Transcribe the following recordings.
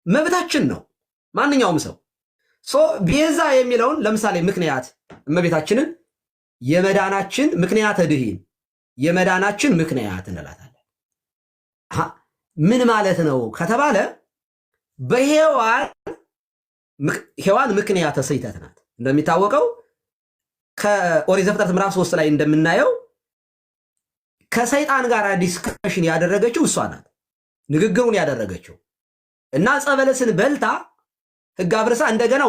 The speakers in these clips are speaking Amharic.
መብታችን ነው ማንኛውም ሰው ቤዛ የሚለውን ለምሳሌ ምክንያት እመቤታችንን የመዳናችን ምክንያት ድኂን የመዳናችን ምክንያት እንላታለን። ምን ማለት ነው ከተባለ ሔዋን ምክንያተ ስህተት ናት። እንደሚታወቀው ከኦሪት ዘፍጥረት ምዕራፍ 3 ላይ እንደምናየው ከሰይጣን ጋር ዲስከሽን ያደረገችው እሷ ናት፣ ንግግሩን ያደረገችው እና ዕፀ በለስን በልታ ሕግ አፍርሳ እንደገና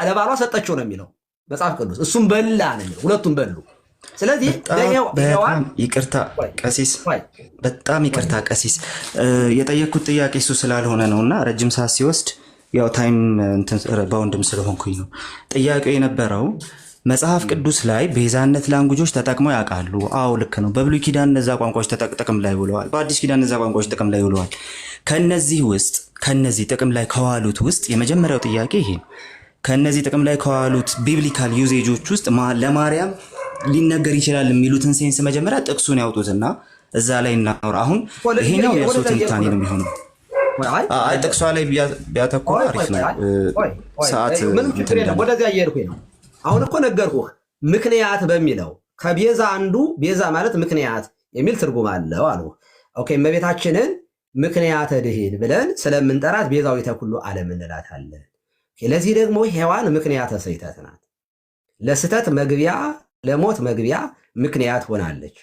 ለባሏ ሰጠችው ነው የሚለው መጽሐፍ ቅዱስ። እሱም በላ ነው የሚለው፣ ሁለቱም በሉ። ስለዚህ በጣም ይቅርታ ቀሲስ፣ በጣም ይቅርታ ቀሲስ፣ የጠየቅኩት ጥያቄ እሱ ስላልሆነ ነውና ረጅም ሰዓት ሲወስድ ያው ታይም በወንድም ስለሆንኩኝ ነው። ጥያቄው የነበረው መጽሐፍ ቅዱስ ላይ ቤዛነት ላንጉጆች ተጠቅመው ያውቃሉ? አዎ ልክ ነው። በብሉይ ኪዳን እነዛ ቋንቋዎች ጥቅም ላይ ውለዋል። በአዲስ ኪዳን እነዛ ቋንቋዎች ጥቅም ላይ ውለዋል። ከነዚህ ጥቅም ላይ ከዋሉት ውስጥ የመጀመሪያው ጥያቄ ይሄ ነው። ከነዚህ ጥቅም ላይ ከዋሉት ቢብሊካል ዩዜጆች ውስጥ ለማርያም ሊነገር ይችላል የሚሉትን ሴንስ መጀመሪያ ጥቅሱን ያውጡትና እዛ ላይ እናውራ። አሁን ይሄኛው የእርሶ ትንታኔ ነው የሚሆነው። ጥቅሷ ላይ ቢያተኩር አሪፍ ነው። ሰዓት ወደዚያ እየሄድኩኝ ነው። አሁን እኮ ነገርኩህ። ምክንያት በሚለው ከቤዛ አንዱ ቤዛ ማለት ምክንያት የሚል ትርጉም አለው አሉ። ኦኬ እመቤታችንን ምክንያተ ድኂን ብለን ስለምንጠራት ቤዛዊተ ኩሉ ዓለም እንላታለን። ለዚህ ደግሞ ሔዋን ምክንያተ ስህተት ናት። ለስህተት መግቢያ ለሞት መግቢያ ምክንያት ሆናለች።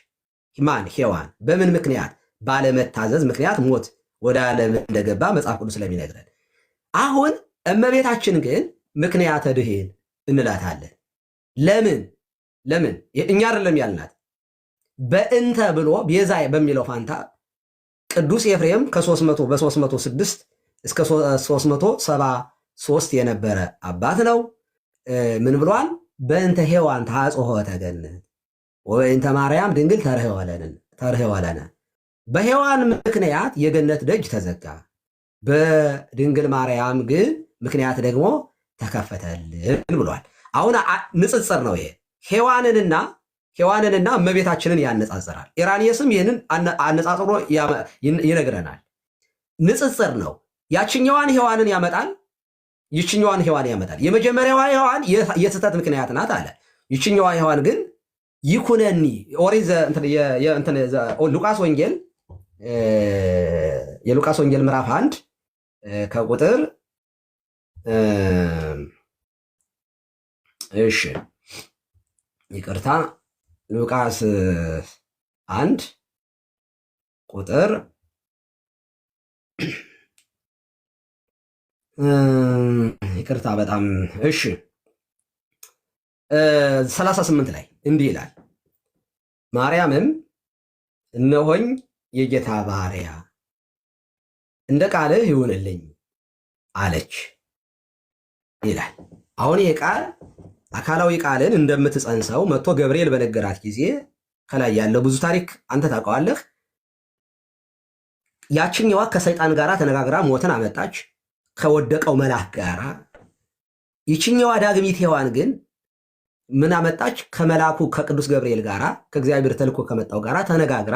ማን? ሔዋን። በምን ምክንያት? ባለመታዘዝ ምክንያት ሞት ወደ ዓለም እንደገባ መጽሐፍ ቅዱስ ስለሚነግረን፣ አሁን እመቤታችን ግን ምክንያተ ድኂን እንላታለን። ለምን እኛ አይደለም ያልናት። በእንተ ብሎ ቤዛ በሚለው ፋንታ ቅዱስ ኤፍሬም በ306 እስከ 373 የነበረ አባት ነው። ምን ብሏል? በእንተ ሔዋን ታጽሖ ተገነት ወበእንተ ማርያም ድንግል ተርኅወለነ። በሔዋን ምክንያት የገነት ደጅ ተዘጋ፣ በድንግል ማርያም ግን ምክንያት ደግሞ ተከፈተልን ብሏል። አሁን ንጽጽር ነው ይሄ። ሔዋንንና እመቤታችንን ያነጻጽራል። ኢራኒየስም ይህንን አነጻጽሮ ይነግረናል። ንጽጽር ነው። ያችኛዋን ሔዋንን ያመጣል፣ ይችኛዋን ሔዋን ያመጣል። የመጀመሪያዋ ሔዋን የስህተት ምክንያት ናት አለ። ይችኛዋ ሔዋን ግን ይኩነኒ ኦሪት የሉቃስ ወንጌል ምዕራፍ 1 ከቁጥር ይቅርታ ሉቃስ 1 ቁጥር ይቅርታ በጣም 38 ላይ እንዲህ ይላል፣ ማርያምም እነሆኝ የጌታ ባሪያ እንደ ቃልህ ይሁንልኝ አለች ይላል። አሁን ይህ ቃል አካላዊ ቃልን እንደምትጸንሰው መጥቶ ገብርኤል በነገራት ጊዜ ከላይ ያለው ብዙ ታሪክ አንተ ታውቀዋለህ። ያችኛዋ ከሰይጣን ጋር ተነጋግራ ሞትን አመጣች ከወደቀው መልአክ ጋር። ይችኛዋ ዳግሚት ሔዋን ግን ምን አመጣች? ከመልአኩ ከቅዱስ ገብርኤል ጋር ከእግዚአብሔር ተልኮ ከመጣው ጋር ተነጋግራ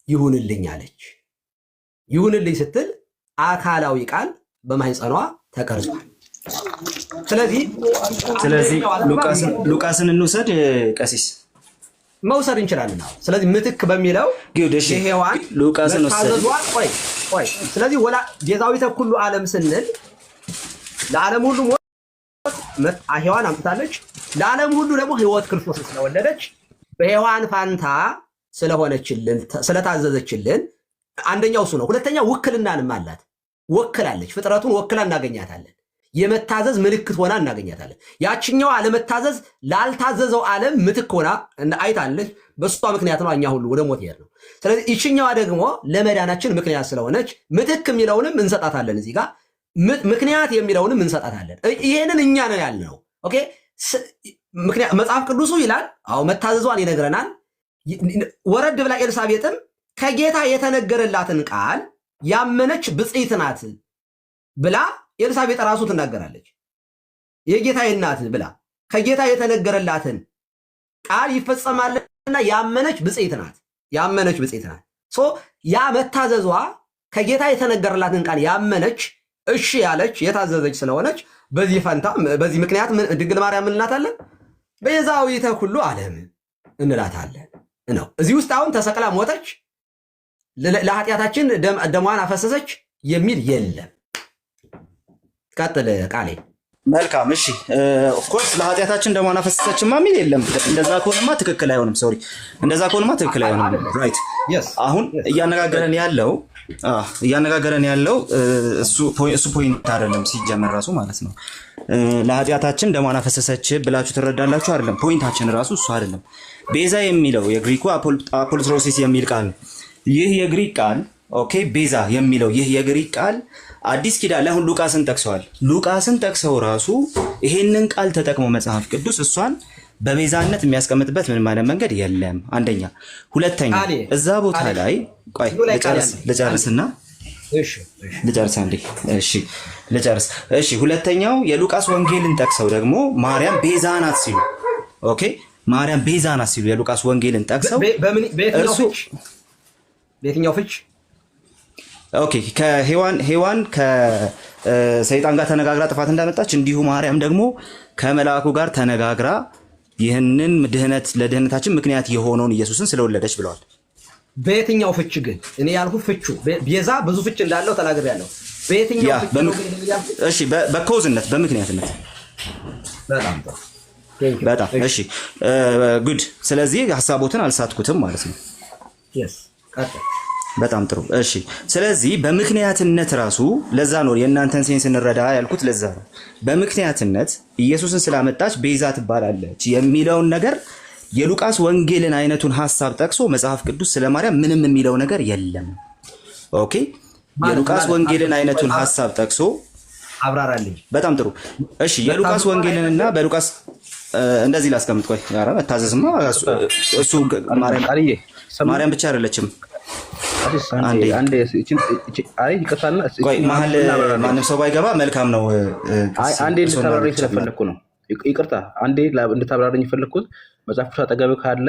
ይሁንልኝ አለች። ይሁንልኝ ስትል አካላዊ ቃል በማህፀኗ ተቀርጿል። ስለዚህ ሉቃስን እንውሰድ ቀሲስ፣ መውሰድ እንችላለን። ስለዚህ ምትክ በሚለው የሔዋን ሉቃስን ወሰድ። ስለዚህ ቤዛዊተ ኩሉ ዓለም ስንል ለዓለም ሁሉ ሞት ሔዋን አምጥታለች፣ ለዓለም ሁሉ ደግሞ ሕይወት ክርስቶስ ስለወለደች በሔዋን ፋንታ ስለሆነችልን ስለታዘዘችልን፣ አንደኛው እሱ ነው። ሁለተኛ ውክልናንም አላት፣ ወክላለች። ፍጥረቱን ወክላ እናገኛታለን። የመታዘዝ ምልክት ሆና እናገኛታለን። ያችኛዋ ለመታዘዝ ላልታዘዘው ዓለም ምትክ ሆና አይታለች። በሷ ምክንያት ነው እኛ ሁሉ ወደ ሞት ይሄድ ነው። ስለዚህ ይችኛዋ ደግሞ ለመዳናችን ምክንያት ስለሆነች ምትክ የሚለውንም እንሰጣታለን። እዚህ ጋር ምክንያት የሚለውንም እንሰጣታለን። ይሄንን እኛ ነን ያልነው። ኦኬ ምክንያት መጽሐፍ ቅዱሱ ይላል። አዎ መታዘዟን ይነግረናል። ወረድ ብላ ኤልሳቤጥም ከጌታ የተነገረላትን ቃል ያመነች ብፅዕት ናት ብላ ኤልሳቤጥ ራሱ ትናገራለች። የጌታዬ እናት ብላ ከጌታ የተነገረላትን ቃል ይፈጸማልና ያመነች ብፅዕት ናት። ያ መታዘዟ ከጌታ የተነገረላትን ቃል ያመነች እሺ ያለች የታዘዘች ስለሆነች በዚህ ፈንታ በዚህ ምክንያት ድንግል ማርያም እንላታለን ቤዛዊተ ኩሉ ዓለም እንላታለን ነው። እዚህ ውስጥ አሁን ተሰቅላ ሞተች ለኃጢአታችን ደሟን አፈሰሰች የሚል የለም። ቀጥል ቃሌ። መልካም እሺ። ኦፍ ኮርስ ለኃጢአታችን ደሟን አፈሰሰችማ የሚል የለም። እንደዛ ከሆነማ ትክክል አይሆንም። ሶሪ እንደዛ ከሆነማ ትክክል አይሆንም። ራይት። አሁን እያነጋገረን ያለው እሱ ፖይንት አይደለም ሲጀመር ራሱ ማለት ነው። ለኃጢአታችን ደሟን አፈሰሰች ብላችሁ ትረዳላችሁ አይደለም። ፖይንታችን ራሱ እሱ አይደለም። ቤዛ የሚለው የግሪኩ አፖልትሮሲስ የሚል ቃል ነው። ይህ የግሪክ ቃል ኦኬ፣ ቤዛ የሚለው ይህ የግሪክ ቃል አዲስ ኪዳን ላይ አሁን ሉቃስን ጠቅሰዋል። ሉቃስን ጠቅሰው ራሱ ይሄንን ቃል ተጠቅሞ መጽሐፍ ቅዱስ እሷን በቤዛነት የሚያስቀምጥበት ምንም አይነት መንገድ የለም። አንደኛ። ሁለተኛ እዛ ቦታ ላይ ቆይ ልጨርስና ልጨርስ አንዴ። ልጨርስ። ሁለተኛው የሉቃስ ወንጌልን ጠቅሰው ደግሞ ማርያም ቤዛ ናት ሲሉ ኦኬ፣ ማርያም ቤዛ ናት ሲሉ የሉቃስ ወንጌልን ጠቅሰው በየትኛው ፍች ኦኬ፣ ሔዋን ከሰይጣን ጋር ተነጋግራ ጥፋት እንዳመጣች እንዲሁ ማርያም ደግሞ ከመልአኩ ጋር ተነጋግራ ይህንን ለድህነታችን ምክንያት የሆነውን ኢየሱስን ስለወለደች ብለዋል። በየትኛው ፍች ግን? እኔ ያልኩ ፍቹ ቤዛ ብዙ ፍች እንዳለው ተናግሬያለሁ። በየትኛው ፍች ነው? እሺ፣ በኮዝነት በምክንያትነት። በጣም እሺ፣ ጉድ። ስለዚህ ሐሳቦትን አልሳትኩትም ማለት ነው። በጣም ጥሩ። እሺ፣ ስለዚህ በምክንያትነት ራሱ ለዛ ነው የእናንተን ሴንስ እንረዳ ያልኩት። ለዛ ነው በምክንያትነት ኢየሱስን ስላመጣች ቤዛ ትባላለች የሚለውን ነገር የሉቃስ ወንጌልን አይነቱን ሐሳብ ጠቅሶ መጽሐፍ ቅዱስ ስለ ማርያም ምንም የሚለው ነገር የለም። ኦኬ፣ የሉቃስ ወንጌልን አይነቱን ሐሳብ ጠቅሶ አብራራልኝ። በጣም ጥሩ። እሺ፣ የሉቃስ ወንጌልንና በሉቃስ እንደዚህ ላስቀምጥ። ቆይ ኧረ መታዘዝማ እሱ ማርያም ብቻ አይደለችም። መሀል ማንም ሰው ባይገባ መልካም ነው። አንዴ እንድታብራራኝ ስለፈለግኩ ነው። ይቅርታ፣ አንዴ እንድታብራራኝ የፈለግኩት መጽሐፍ ቅዱስ አጠገብህ ካለ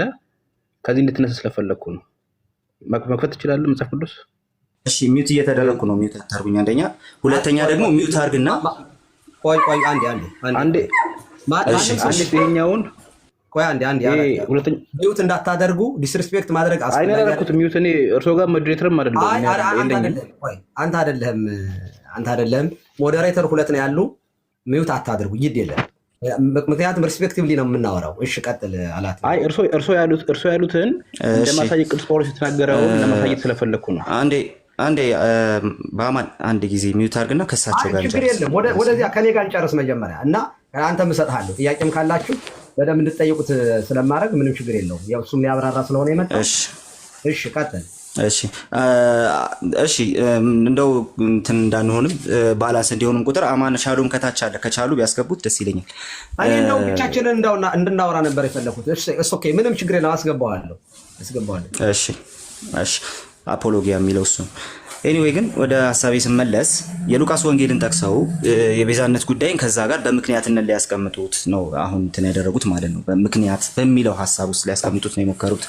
ከዚህ እንድትነሳ ስለፈለግኩ ነው። መክፈት ትችላለህ መጽሐፍ ቅዱስ? እሺ፣ ሚውት እየተደረግኩ ነው። ሚውት አታርጉኝ። አንደኛ፣ ሁለተኛ ደግሞ ሚውት አርግና ቆይ አንዴ ይሄኛውን ቆይ አንዴ ሚውት እንዳታደርጉ ዲስሪስፔክት ማድረግ አስፈላጊ ሚውት እኔ እርሶ ጋር ሞዴሬተርም አይደለም። አንተ አይደለም ሞዴሬተር ሁለት ነው ያሉ። ሚውት አታደርጉ ይድ የለም። ምክንያቱም ሪስፔክቲቭሊ ነው የምናወራው። እሺ ቀጥል አላት። እርሶ ያሉትን እንደማሳየት ቅዱስ ጳውሎስ የተናገረውን ለማሳየት ስለፈለኩ ነው። አንዴ በአማን አንድ ጊዜ ሚውት አድርግና ከሳቸው ጋር ችግር የለም። ወደዚያ ከኔ ጋር እንጨርስ መጀመሪያ እና አንተም እሰጥሃለሁ። ጥያቄም ካላችሁ በደንብ እንድትጠይቁት ስለማድረግ ምንም ችግር የለውም። ያው እሱም ሊያብራራ ስለሆነ የመጣው። እሺ ቀጥል። እሺ እንደው እንትን እንዳንሆንም ባላንስ እንዲሆንም ቁጥር አማን ሻሎም ከታች አለ። ከቻሉ ቢያስገቡት ደስ ይለኛል። እኔ ነው ብቻችንን እንድናወራ ነበር የፈለኩት። እሺ ኦኬ፣ ምንም ችግር የለም። አስገባዋለሁ። እሺ አፖሎጊያ የሚለው እሱ። ኤኒዌይ ግን ወደ ሐሳቤ ስመለስ የሉቃስ ወንጌልን ጠቅሰው የቤዛነት ጉዳይን ከዛ ጋር በምክንያትነት ሊያስቀምጡት ነው አሁን እንትን ያደረጉት ማለት ነው። በምክንያት በሚለው ሐሳብ ውስጥ ሊያስቀምጡት ነው የሞከሩት።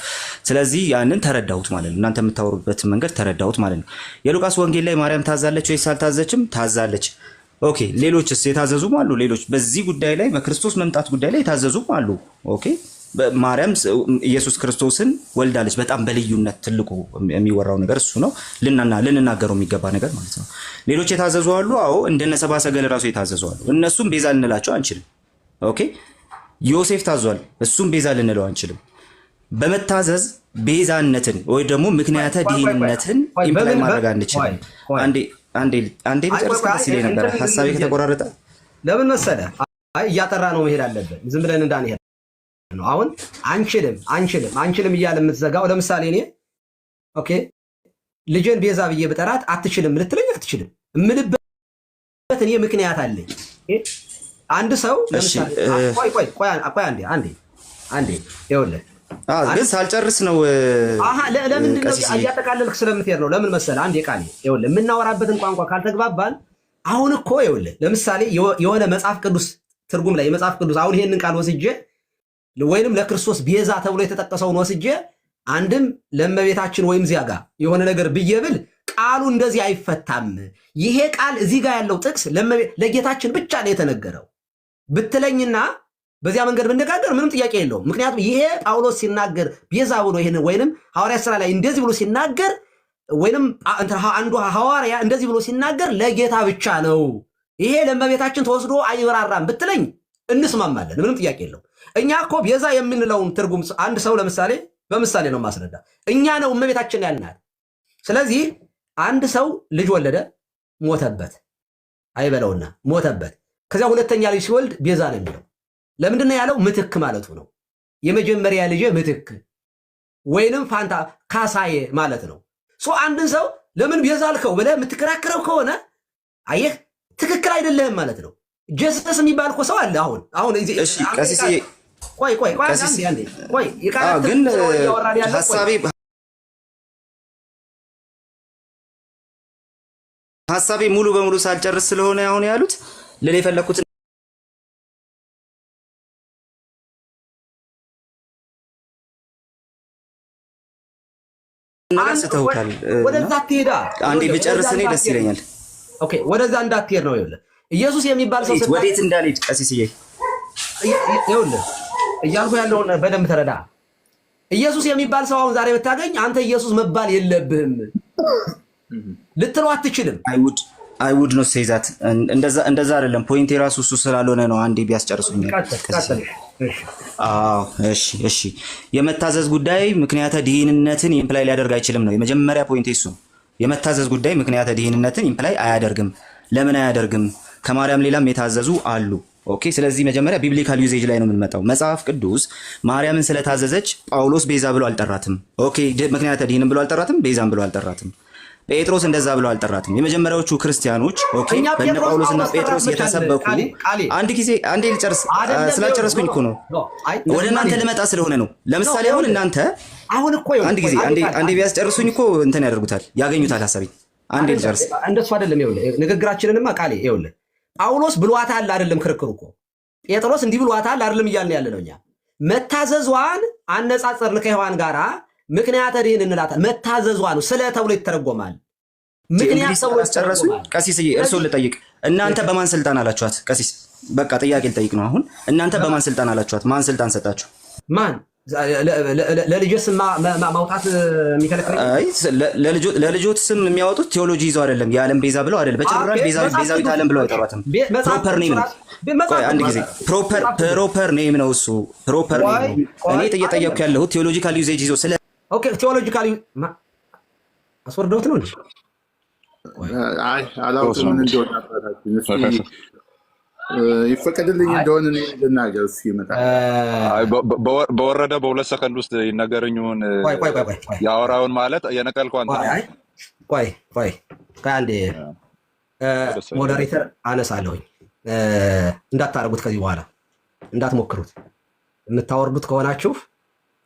ስለዚህ ያንን ተረዳሁት ማለት ነው። እናንተ የምታወሩበትን መንገድ ተረዳሁት ማለት ነው። የሉቃስ ወንጌል ላይ ማርያም ታዛለች ወይስ አልታዘችም? ታዛለች። ኦኬ፣ ሌሎችስ የታዘዙም አሉ። ሌሎች በዚህ ጉዳይ ላይ በክርስቶስ መምጣት ጉዳይ ላይ የታዘዙም አሉ። ኦኬ፣ ማርያም ኢየሱስ ክርስቶስን ወልዳለች። በጣም በልዩነት ትልቁ የሚወራው ነገር እሱ ነው። ልንናገረው የሚገባ ነገር ማለት ነው። ሌሎች የታዘዙ አሉ። አዎ፣ እንደነ ሰብአ ሰገል ራሱ የታዘዙ አሉ። እነሱም ቤዛ ልንላቸው አንችልም። ኦኬ፣ ዮሴፍ ታዟል። እሱም ቤዛ ልንለው አንችልም። በመታዘዝ ቤዛነትን ወይ ደግሞ ምክንያተ ድህነትን ኢምፕላይ ማድረግ አንችልም። አንዴ ልጨርስ ደስ ይለኝ ነበር ሐሳቤ ከተቆራረጠ። ለምን መሰለህ? እያጠራ ነው መሄድ አለብን። ዝም ብለን እንዳንሄድ ነው። አሁን አንችልም እያለ የምትዘጋው ለምሳሌ እኔ ኦኬ ልጄን ቤዛ ብዬ ብጠራት አትችልም ልትለኝ አትችልም እምልበት እኔ ምክንያት አለኝ። አንድ ሰው ለምሳሌ ቆይ አንዴ ይኸውልህ ግን ሳልጨርስ ነው። ለምንድን ነው እያጠቃለልክ ስለምትሄድ ነው። ለምን መሰለህ? አንዴ ቃል ይኸውልህ የምናወራበትን ቋንቋ ካልተግባባን አሁን እኮ ይኸውልህ ለምሳሌ የሆነ መጽሐፍ ቅዱስ ትርጉም ላይ የመጽሐፍ ቅዱስ አሁን ይሄንን ቃል ወስጄ ወይንም ለክርስቶስ ቤዛ ተብሎ የተጠቀሰውን ወስጄ አንድም ለእመቤታችን ወይም ዚያ ጋር የሆነ ነገር ብዬ ብል ቃሉ እንደዚህ አይፈታም። ይሄ ቃል እዚህ ጋር ያለው ጥቅስ ለጌታችን ብቻ ነው የተነገረው ብትለኝና በዚያ መንገድ ብንነጋገር ምንም ጥያቄ የለውም። ምክንያቱም ይሄ ጳውሎስ ሲናገር ቤዛ ብሎ ይሄን ወይንም ሐዋርያ ሥራ ላይ እንደዚህ ብሎ ሲናገር ወይንም አንዱ ሐዋርያ እንደዚህ ብሎ ሲናገር ለጌታ ብቻ ነው፣ ይሄ ለእመቤታችን ተወስዶ አይበራራም ብትለኝ እንስማማለን፣ ምንም ጥያቄ የለውም። እኛ እኮ ቤዛ የምንለውን ትርጉም አንድ ሰው ለምሳሌ በምሳሌ ነው ማስረዳ፣ እኛ ነው እመቤታችን ያልናት። ስለዚህ አንድ ሰው ልጅ ወለደ፣ ሞተበት አይበለውና ሞተበት። ከዚያ ሁለተኛ ልጅ ሲወልድ ቤዛ ነው የሚለው። ለምንድን ነው ያለው? ምትክ ማለቱ ነው። የመጀመሪያ ልጅ ምትክ ወይንም ፋንታ ካሳዬ ማለት ነው። አንድን ሰው ለምን ቤዛ አልከው ብለህ የምትከራከረው ከሆነ አየህ ትክክል አይደለህም ማለት ነው። ጀሰስ የሚባል እኮ ሰው አለ። አሁን እሺ ቀሲስዬ ቆይ ግን ሐሳቤ ሙሉ በሙሉ ሳልጨርስ ስለሆነ አሁን ያሉት ለኔ የፈለኩት ነገር ስተውታል። ወደዛ ትሄዳ አንዴ ብጨርስ እኔ ደስ ይለኛል። ኦኬ ወደዛ እንዳትሄድ ነው። ይኸውልህ ኢየሱስ የሚባል ሰው ወዴት እንዳልሄድ ቀሲስዬ ይኸውልህ እያልኩ ያለውን በደንብ ተረዳ። ኢየሱስ የሚባል ሰው አሁን ዛሬ ብታገኝ አንተ ኢየሱስ መባል የለብህም ልትለው አትችልም። አይውድ ነው ሴዛት እንደዛ አይደለም። ፖይንት የራሱ እሱ ስላልሆነ ነው። አንዴ ቢያስጨርሱኝ። እሺ የመታዘዝ ጉዳይ ምክንያተ ድህንነትን ኢምፕላይ ሊያደርግ አይችልም ነው የመጀመሪያ ፖይንት። እሱ የመታዘዝ ጉዳይ ምክንያተ ድህንነትን ኢምፕላይ አያደርግም። ለምን አያደርግም? ከማርያም ሌላም የታዘዙ አሉ። ኦኬ ስለዚህ መጀመሪያ ቢብሊካል ዩዜጅ ላይ ነው የምንመጣው። መጽሐፍ ቅዱስ ማርያምን ስለታዘዘች ጳውሎስ ቤዛ ብሎ አልጠራትም። ኦኬ ምክንያተ ድህንን ብሎ አልጠራትም። ቤዛም ብሎ አልጠራትም። ጴጥሮስ እንደዛ ብለው አልጠራትም። የመጀመሪያዎቹ ክርስቲያኖች ኦኬ በእነ ጳውሎስና ጴጥሮስ የተሰበኩ አንዴ ልጨርስ ስላልጨረስኩኝ እኮ ነው ወደ እናንተ ልመጣ ስለሆነ ነው። ለምሳሌ አሁን እናንተ አንድ ቢያስጨርሱኝ እኮ እንትን ያደርጉታል፣ ያገኙታል ሐሳቤ። አንዴ ልጨርስ። እንደሱ አይደለም። ይኸውልህ ንግግራችንንማ ቃሌ ይኸውልህ ጳውሎስ ብሏታል አይደለም ክርክሩ እኮ ጴጥሮስ እንዲህ ብሏታል አይደለም እያልን ያለ ነው። እኛ መታዘዟን አነጻጸርን ከሔዋን ጋራ ምክንያተ ድህን እንላታለን። መታዘዟ ነው ስለ ተብሎ ይተረጎማል። ምክንያት ተብሎ ያስጨረሱ። ቀሲስዬ እርሶን ልጠይቅ፣ እናንተ በማን ስልጣን አላችኋት? ቀሲስ በቃ ጥያቄ ልጠይቅ ነው አሁን። እናንተ በማን ስልጣን አላችኋት? ማን ስልጣን ሰጣችሁ? ማን ለልጆት ስም ማውጣት የሚከለክል? አይ ለልጆት ስም የሚያወጡት ቴዎሎጂ ይዘው አይደለም፣ የዓለም ቤዛ ብለው አይደለም። በጭራሽ ቤዛዊት ዓለም ብለው አይጠሯትም። ፕሮፐር ኔም ነው። ቆይ አንድ ጊዜ ፕሮፐር ኔም ነው እሱ፣ ፕሮፐር ኔም ነው። እኔ እየጠየቅኩ ያለሁት ቴዎሎጂካል ዩዜጅ ይዘው ስለ ኦኬ ቴዎሎጂካሊ አስወርደውት ነው እንዴ? አይ አላውቅም ምን እንደሆነ አባታችን ይፈቀድልኝ እንደሆነ እኔ ልናገር ይመጣል። አይ በወረደ በ2 ሰከንድ ውስጥ ይነገረኝውን ያወራውን ማለት የነቀልኩ አንተ ቆይ አንዴ ሞዴሬተር አነሳለሁኝ። እንዳታረጉት ከዚህ በኋላ እንዳትሞክሩት። የምታወርዱት ከሆናችሁ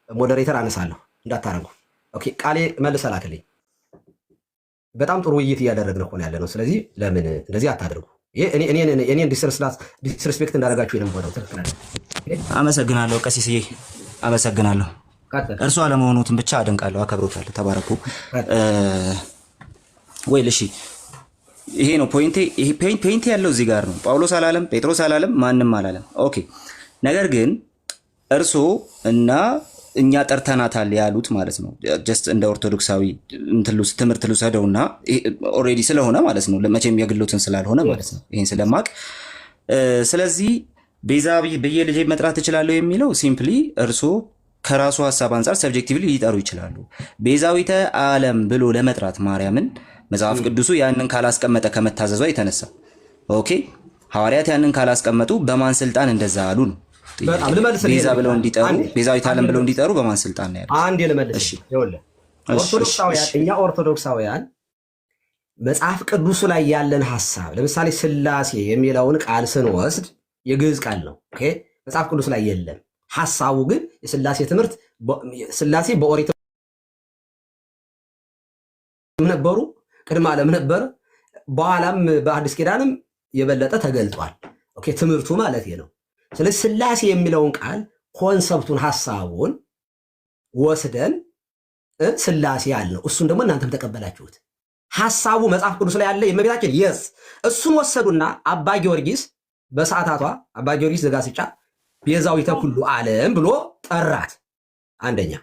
ሞዴሬተር አነሳለሁ እንዳታረጉ። ኦኬ ቃሌ መልሰህ ላክልኝ። በጣም ጥሩ ውይይት እያደረግን ሆነ ያለ ነው። ስለዚህ ለምን እንደዚህ አታደርጉ? እኔን ዲስሪስፔክት እንዳደረጋችሁ የነበረው ትክክል አይደለም። አመሰግናለሁ ቀሲስዬ፣ አመሰግናለሁ። እርሱ አለመሆኑትን ብቻ አደንቃለሁ፣ አከብሮታለሁ። ተባረኩ። ወይል እሺ ይሄ ነው ፖይንቴ። ይሄ ፖይንቴ ያለው እዚህ ጋር ነው። ጳውሎስ አላለም፣ ጴጥሮስ አላለም፣ ማንም አላለም። ኦኬ ነገር ግን እርሱ እና እኛ ጠርተናታል ያሉት ማለት ነው። ጀስት እንደ ኦርቶዶክሳዊ ትምህርት ልውሰደውና ኦልሬዲ ስለሆነ ማለት ነው፣ መቼም የግሎትን ስላልሆነ ማለት ነው፣ ይሄን ስለማቅ ስለዚህ ቤዛ ብዬ ልጄ መጥራት እችላለሁ የሚለው ሲምፕሊ እርሶ ከራሱ ሐሳብ አንጻር ሰብጀክቲቭሊ ሊጠሩ ይችላሉ። ቤዛዊተ ዓለም ብሎ ለመጥራት ማርያምን መጽሐፍ ቅዱሱ ያንን ካላስቀመጠ ከመታዘዟ የተነሳ ኦኬ ሐዋርያት ያንን ካላስቀመጡ በማን ስልጣን እንደዛ አሉ ነው። ቤዛ ብለው እንዲጠሩ ቤዛዊት ዓለም ብለው እንዲጠሩ በማን ስልጣን ነው ያሉት? አንዴ ልመልስ። ይኸውልህ እኛ ኦርቶዶክሳውያን መጽሐፍ ቅዱሱ ላይ ያለን ሐሳብ ለምሳሌ ስላሴ የሚለውን ቃል ስንወስድ የግዕዝ ቃል ነው። ኦኬ መጽሐፍ ቅዱስ ላይ የለም። ሐሳቡ ግን የስላሴ ትምህርት ስላሴ በኦሪት ነበሩ፣ ቅድመ ዓለም ነበር፣ በኋላም በአዲስ ኪዳንም የበለጠ ተገልጧል። ኦኬ ትምህርቱ ማለት ነው። ስለዚህ ስላሴ የሚለውን ቃል ኮንሰፕቱን ሐሳቡን ወስደን ስላሴ ያልነው እሱን ደግሞ እናንተም ተቀበላችሁት። ሐሳቡ መጽሐፍ ቅዱስ ላይ ያለ የእመቤታችን የስ እሱን ወሰዱና አባ ጊዮርጊስ በሰዓታቷ አባ ጊዮርጊስ ዘጋስጫ ቤዛዊተ ኩሉ ዓለም ብሎ ጠራት። አንደኛ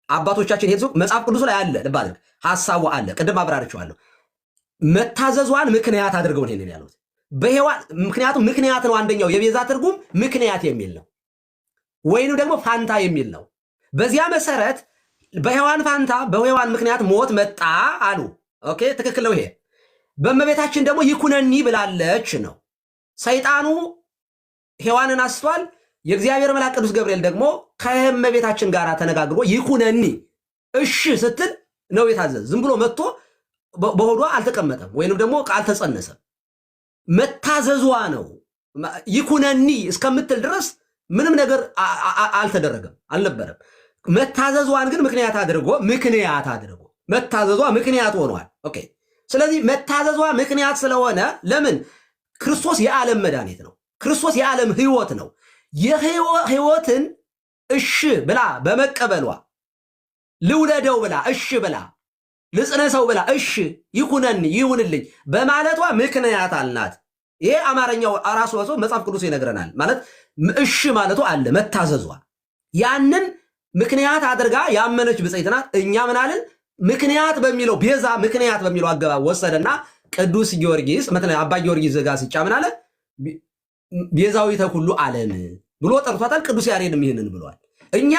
አባቶቻችን ሄዱ መጽሐፍ ቅዱስ ላይ አለ ልባል ሐሳቡ አለ። ቅድም አብራርቻለሁ። መታዘዟን ምክንያት አድርገው ነው ይሄን ያሉት በሔዋን ምክንያቱም ምክንያት ነው። አንደኛው የቤዛ ትርጉም ምክንያት የሚል ነው፣ ወይኑ ደግሞ ፋንታ የሚል ነው። በዚያ መሰረት በሔዋን ፋንታ በሔዋን ምክንያት ሞት መጣ አሉ። ኦኬ ትክክል ነው። ይሄ በእመቤታችን ደግሞ ይኩነኒ ብላለች ነው። ሰይጣኑ ሔዋንን አስቷል። የእግዚአብሔር መልአክ ቅዱስ ገብርኤል ደግሞ ከእመቤታችን ጋር ተነጋግሮ ይኩነኒ እሺ ስትል ነው የታዘዘ። ዝም ብሎ መጥቶ በሆዷ አልተቀመጠም ወይንም ደግሞ አልተጸነሰም። መታዘዟ ነው። ይኩነኒ እስከምትል ድረስ ምንም ነገር አልተደረገም አልነበረም። መታዘዟን ግን ምክንያት አድርጎ መታዘዟ ምክንያት ሆኗል። ኦኬ ስለዚህ መታዘዟ ምክንያት ስለሆነ ለምን ክርስቶስ የዓለም መድኃኒት ነው። ክርስቶስ የዓለም ሕይወት ነው። የሕይወትን እሺ ብላ በመቀበሏ ልውለደው ብላ እሺ ብላ ልጽነሰው ብላ እሺ ይኩነኒ ይሁንልኝ በማለቷ ምክንያት አልናት። ይሄ አማርኛው ራሱ መጽሐፍ ቅዱስ ይነግረናል። ማለት እሺ ማለቱ አለ መታዘዟ ያንን ምክንያት አድርጋ ያመነች ብፅዕት ናት። እኛ ምን አለን? ምክንያት በሚለው ቤዛ ምክንያት በሚለው አገባብ ወሰደና ቅዱስ ጊዮርጊስ አባ ጊዮርጊስ ዘጋስጫ ምን አለ? ቤዛዊተ ኩሉ ዓለም ብሎ ጠርቷታል። ቅዱስ ያሬድም ይህንን ብሏል። እኛ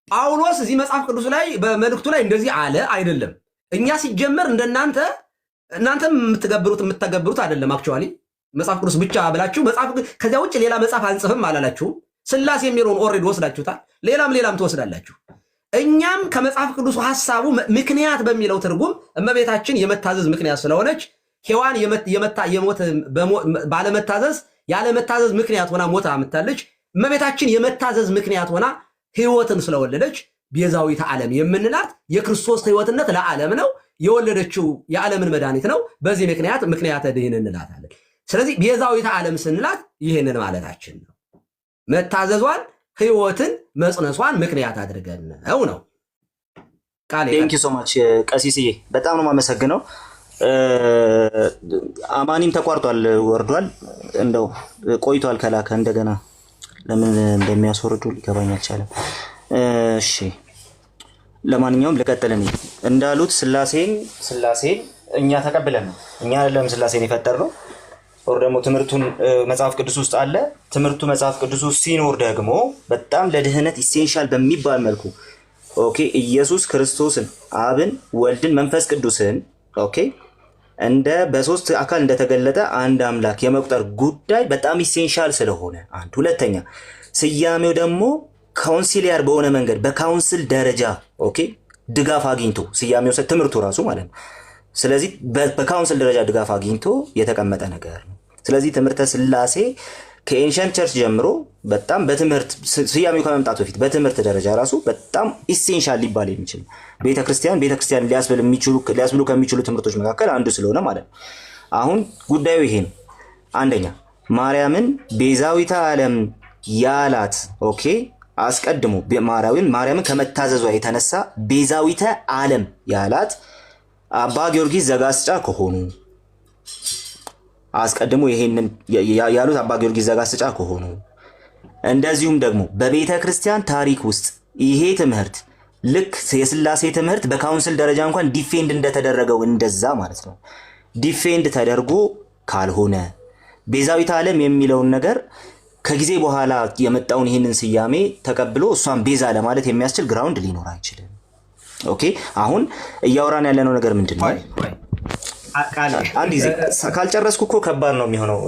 ጳውሎስ እዚህ መጽሐፍ ቅዱስ ላይ በመልእክቱ ላይ እንደዚህ አለ አይደለም። እኛ ሲጀመር እናንተም የምትተገብሩት አይደለም። አክቹዋሊ መጽሐፍ ቅዱስ ብቻ ብላችሁ ከዚያ ውጭ ሌላ መጽሐፍ አንጽፍም አላላችሁም። ስላሴ የሚለውን ኦልሬዲ ወስዳችሁታል። ሌላም ትወስዳላችሁ። እኛም ከመጽሐፍ ቅዱሱ ሐሳቡ ምክንያት በሚለው ትርጉም እመቤታችን የመታዘዝ ምክንያት ስለሆነች ሔዋን ባለመታዘዝ ያለመታዘዝ ምክንያት ሆና ሞታ አምታለች። እመቤታችን የመታዘዝ ምክንያት ሆና ሕይወትን ስለወለደች ቤዛዊተ ዓለም የምንላት የክርስቶስ ሕይወትነት ለዓለም ነው። የወለደችው የዓለምን መድኃኒት ነው። በዚህ ምክንያተ ድኅን እንላታለን። ስለዚህ ቤዛዊተ ዓለም ስንላት ይህንን ማለታችን ነው። መታዘዟን ሕይወትን መጽነሷን ምክንያት አድርገን ነው። ቴንኪው ሶ ማች ቀሲስዬ፣ በጣም ነው የማመሰግነው። አማኒም ተቋርጧል፣ ወርዷል። እንደው ቆይቷል ከላከ እንደገና ለምን እንደሚያስወርዱ ሊገባኝ አልቻለም። እሺ ለማንኛውም ልቀጥል። እንዳሉት ስላሴን እኛ ተቀብለን ነው እኛ አይደለም ስላሴን የፈጠርነው። ወር ደግሞ ትምህርቱን መጽሐፍ ቅዱስ ውስጥ አለ። ትምህርቱ መጽሐፍ ቅዱስ ውስጥ ሲኖር ደግሞ በጣም ለድህነት ኢሴንሻል በሚባል መልኩ ኦኬ ኢየሱስ ክርስቶስን አብን፣ ወልድን፣ መንፈስ ቅዱስን ኦኬ እንደ በሶስት አካል እንደተገለጠ አንድ አምላክ የመቁጠር ጉዳይ በጣም ኢሴንሻል ስለሆነ አንድ። ሁለተኛ ስያሜው ደግሞ ካውንሲሊያር በሆነ መንገድ በካውንስል ደረጃ ኦኬ ድጋፍ አግኝቶ ስያሜው ትምህርቱ ራሱ ማለት ነው። ስለዚህ በካውንስል ደረጃ ድጋፍ አግኝቶ የተቀመጠ ነገር ነው። ስለዚህ ትምህርተ ስላሴ ከኤንሸንት ቸርች ጀምሮ በጣም በትምህርት ስያሜው ከመምጣቱ በፊት በትምህርት ደረጃ ራሱ በጣም ኢሴንሻል ሊባል የሚችል ቤተክርስቲያን ሊያስብሉ ከሚችሉ ትምህርቶች መካከል አንዱ ስለሆነ ማለት ነው። አሁን ጉዳዩ ይሄ ነው። አንደኛ ማርያምን ቤዛዊተ ዓለም ያላት ኦኬ አስቀድሞ ማርያምን ከመታዘዟ የተነሳ ቤዛዊተ ዓለም ያላት አባ ጊዮርጊስ ዘጋስጫ ከሆኑ አስቀድሞ ይሄንን ያሉት አባ ጊዮርጊስ ዘጋስጫ ከሆኑ እንደዚሁም ደግሞ በቤተ ክርስቲያን ታሪክ ውስጥ ይሄ ትምህርት ልክ የስላሴ ትምህርት በካውንስል ደረጃ እንኳን ዲፌንድ እንደተደረገው እንደዛ ማለት ነው ዲፌንድ ተደርጎ ካልሆነ ቤዛዊተ ዓለም የሚለውን ነገር ከጊዜ በኋላ የመጣውን ይሄንን ስያሜ ተቀብሎ እሷን ቤዛ ለማለት የሚያስችል ግራውንድ ሊኖር አይችልም። ኦኬ አሁን እያወራን ያለነው ነገር ምንድነው? አንድ ጊዜ ካልጨረስኩ እኮ ከባድ ነው የሚሆነው።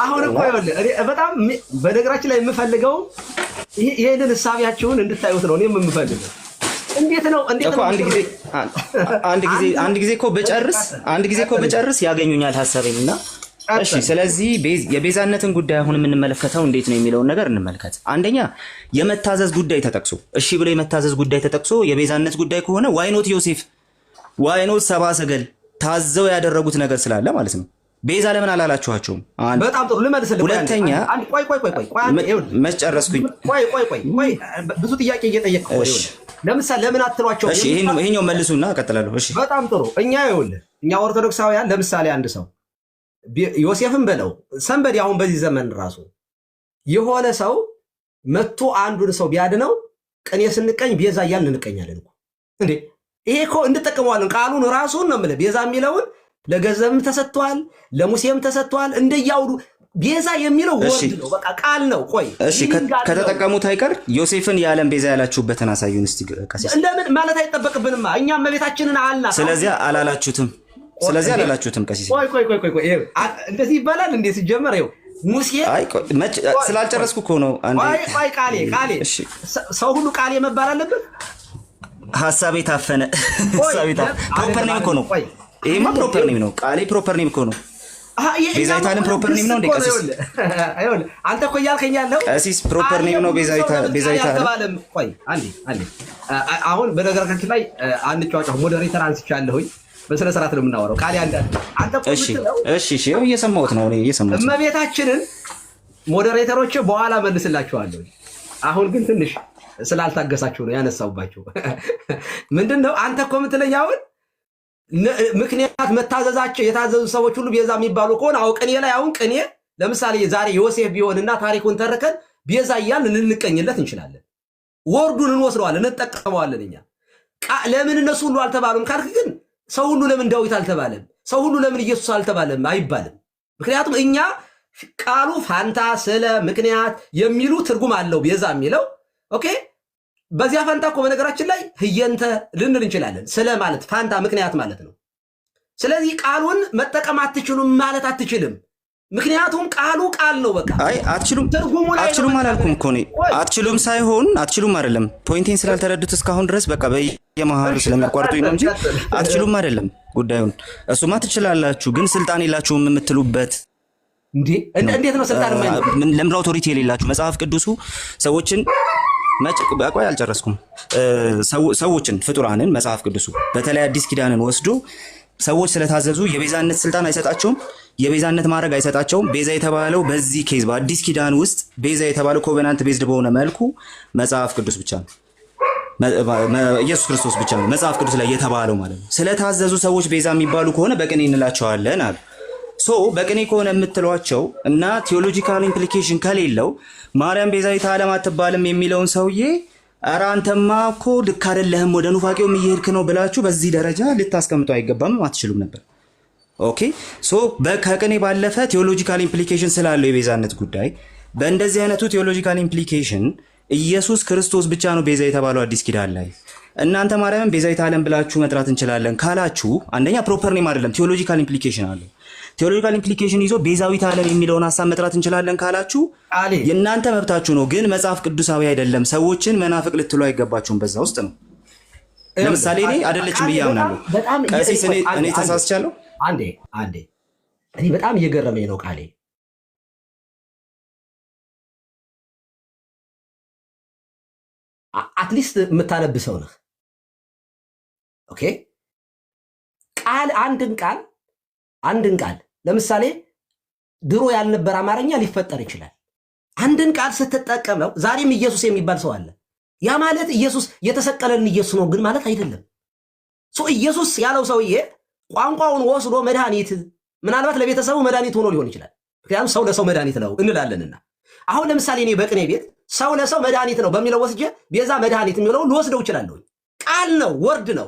አሁን እኮ በጣም በነገራችን ላይ የምፈልገው ይሄንን ሐሳቢያችሁን እንድታዩት ነው። እኔም የምፈልገው እንዴት ነው አንድ ጊዜ እኮ በጨርስ ያገኙኛል ሐሳቤንና እሺ ስለዚህ የቤዛነትን ጉዳይ አሁን የምንመለከተው እንዴት ነው የሚለውን ነገር እንመልከት። አንደኛ የመታዘዝ ጉዳይ ተጠቅሶ እሺ ብሎ የመታዘዝ ጉዳይ ተጠቅሶ የቤዛነት ጉዳይ ከሆነ ዋይኖት ዮሴፍ ዋይኖት ሰብአ ሰገል ታዘው ያደረጉት ነገር ስላለ ማለት ነው። ቤዛ ለምን አላላችኋቸውም? በጣም ጥሩ ልመልስልህ። ሁለተኛ ቆይ መጨረስኩኝ። ብዙ ጥያቄ እየጠየቅኩ ለምሳሌ ለምን አትሏቸው? እሺ ይሄኛው መልሱና እቀጥላለሁ። እሺ በጣም ጥሩ። እኛ ኦርቶዶክሳውያን ለምሳሌ አንድ ሰው ዮሴፍን በለው ሰንበዲ አሁን በዚህ ዘመን ራሱ የሆነ ሰው መጥቶ አንዱን ሰው ቢያድነው ቅኔ ስንቀኝ ቤዛ እያልን እንቀኛለን እኮ እንዴ! ይሄ እኮ እንድጠቀመዋለን ቃሉን ራሱን ነው የምልህ። ቤዛ የሚለውን ለገንዘብም ተሰጥቷል፣ ለሙሴም ተሰጥቷል። እንደያውዱ ቤዛ የሚለው ወርድ ነው፣ በቃ ቃል ነው። ቆይ እሺ ከተጠቀሙት አይቀር ዮሴፍን የዓለም ቤዛ ያላችሁበትን አሳዩን እስቲ ቀሲስ። ለምን ማለት አይጠበቅብንማ እኛም እመቤታችንን አልናት። ስለዚህ አላላችሁትም ቀሲስ። ቆይ እንደዚህ ይባላል እንዴ? ሲጀመር ይኸው ሙሴ ስላልጨረስኩ እኮ ነው። ቆይ ቃሌ ሰው ሁሉ ቃሌ መባል አለበት። ሐሳቤ ታፈነ። ፕሮፐር ኔም እኮ ነው። ይሄማ ፕሮፐር ኔም ነው። ቃሌ ፕሮፐር ኔም እኮ ነው። ቤዛዊተ ዓለም ፕሮፐር ኔም ነው እንዴ ቀሲስ? አንተ እኮ እያልከኝ ያለው ቀሲስ ፕሮፐር ኔም ነው ቤዛዊተ ዓለም። ቆይ አንዴ አሁን በነገራችን ላይ አንጫዋጫው ሞዴሬተር አንስቻለሁኝ። በስነ ስርዓት ነው የምናወራው። ቃሌ አንተ እሺ እየሰማሁት ነው እመቤታችንን ሞዴሬተሮች በኋላ መልስላችኋለሁ። አሁን ግን ትንሽ ስላልታገሳችሁ ነው ያነሳውባችሁ። ምንድነው አንተ እኮ የምትለኝ አሁን ምክንያት መታዘዛቸው የታዘዙ ሰዎች ሁሉ ቤዛ የሚባሉ ከሆነ ቅኔ ላይ አሁን ቅኔ ለምሳሌ ዛሬ ዮሴፍ ቢሆንና ታሪኩን ተርከን ቤዛ እያልን ልንቀኝለት እንችላለን። ወርዱን እንወስደዋለን፣ እንጠቀመዋለን። እኛ ለምን እነሱ ሁሉ አልተባሉም ካልክ ግን ሰው ሁሉ ለምን ዳዊት አልተባለም? ሰው ሁሉ ለምን ኢየሱስ አልተባለም? አይባልም። ምክንያቱም እኛ ቃሉ ፋንታ፣ ስለ፣ ምክንያት የሚሉ ትርጉም አለው ቤዛ የሚለው ኦኬ። በዚያ ፋንታ እኮ በነገራችን ላይ ህየንተ ልንል እንችላለን። ስለ ማለት ፋንታ ምክንያት ማለት ነው። ስለዚህ ቃሉን መጠቀም አትችሉም ማለት አትችልም። ምክንያቱም ቃሉ ቃል ነው። በቃ አይ አትችሉም አላልኩም እኮ እኔ አትችሉም ሳይሆን አትችሉም አይደለም። ፖይንቴን ስላልተረዱት እስካሁን ድረስ በቃ በየመሃሉ ስለሚያቋርጡኝ ነው እንጂ አትችሉም አይደለም ጉዳዩን። እሱማ ትችላላችሁ፣ ግን ስልጣን የላችሁም የምትሉበት እንዴት ነው ስልጣን ለምን አውቶሪቲ የሌላችሁ? መጽሐፍ ቅዱሱ ሰዎችን ቆይ አልጨረስኩም። ሰዎችን ፍጡራንን መጽሐፍ ቅዱሱ በተለይ አዲስ ኪዳንን ወስዶ ሰዎች ስለታዘዙ የቤዛነት ስልጣን አይሰጣቸውም፣ የቤዛነት ማድረግ አይሰጣቸውም። ቤዛ የተባለው በዚህ ኬዝ በአዲስ ኪዳን ውስጥ ቤዛ የተባለው ኮቨናንት ቤዝድ በሆነ መልኩ መጽሐፍ ቅዱስ ብቻ ነው፣ ኢየሱስ ክርስቶስ ብቻ ነው መጽሐፍ ቅዱስ ላይ የተባለው ማለት ነው። ስለታዘዙ ሰዎች ቤዛ የሚባሉ ከሆነ በቅኔ እንላቸዋለን አሉ። በቅኔ ከሆነ የምትሏቸው እና ቴዎሎጂካል ኢምፕሊኬሽን ከሌለው ማርያም ቤዛዊተ ዓለም አትባልም የሚለውን ሰውዬ ኧረ አንተማ እኮ ልክ አይደለህም ወደ ኑፋቄውም እየሄድክ ነው ብላችሁ በዚህ ደረጃ ልታስቀምጡ አይገባም፣ አትችሉም ነበር። ኦኬ ከቅኔ ባለፈ ቴዎሎጂካል ኢምፕሊኬሽን ስላለው የቤዛነት ጉዳይ በእንደዚህ አይነቱ ቴዎሎጂካል ኢምፕሊኬሽን ኢየሱስ ክርስቶስ ብቻ ነው ቤዛ የተባለው አዲስ ኪዳን ላይ። እናንተ ማርያምን ቤዛዊተ ዓለም ብላችሁ መጥራት እንችላለን ካላችሁ አንደኛ ፕሮፐር ኔም አይደለም፣ ቴዎሎጂካል ኢምፕሊኬሽን አለው። ቴዎሎጂካል ኢምፕሊኬሽን ይዞ ቤዛዊተ ዓለም የሚለውን ሐሳብ መጥራት እንችላለን ካላችሁ የእናንተ መብታችሁ ነው፣ ግን መጽሐፍ ቅዱሳዊ አይደለም። ሰዎችን መናፍቅ ልትሉ አይገባችሁም። በዛ ውስጥ ነው። ለምሳሌ እኔ አይደለችም ብዬ አምናለሁ። ቀሲስ እኔ ተሳስቻለሁ። አንዴ እኔ በጣም እየገረመኝ ነው ቃሌ። አትሊስት የምታነብሰው ነህ። ኦኬ አንድን ቃል ለምሳሌ ድሮ ያልነበረ አማርኛ ሊፈጠር ይችላል። አንድን ቃል ስትጠቀመው ዛሬም ኢየሱስ የሚባል ሰው አለ። ያ ማለት ኢየሱስ የተሰቀለን ኢየሱስ ነው ግን ማለት አይደለም። ኢየሱስ ያለው ሰውዬ ቋንቋውን ወስዶ መድኃኒት ምናልባት ለቤተሰቡ መድኃኒት ሆኖ ሊሆን ይችላል። ምክንያቱም ሰው ለሰው መድኃኒት ነው እንላለንና አሁን ለምሳሌ እኔ በቅኔ ቤት ሰው ለሰው መድኃኒት ነው በሚለው ወስጄ ቤዛ መድኃኒት የሚለው ልወስደው እችላለሁ። ቃል ነው፣ ወርድ ነው።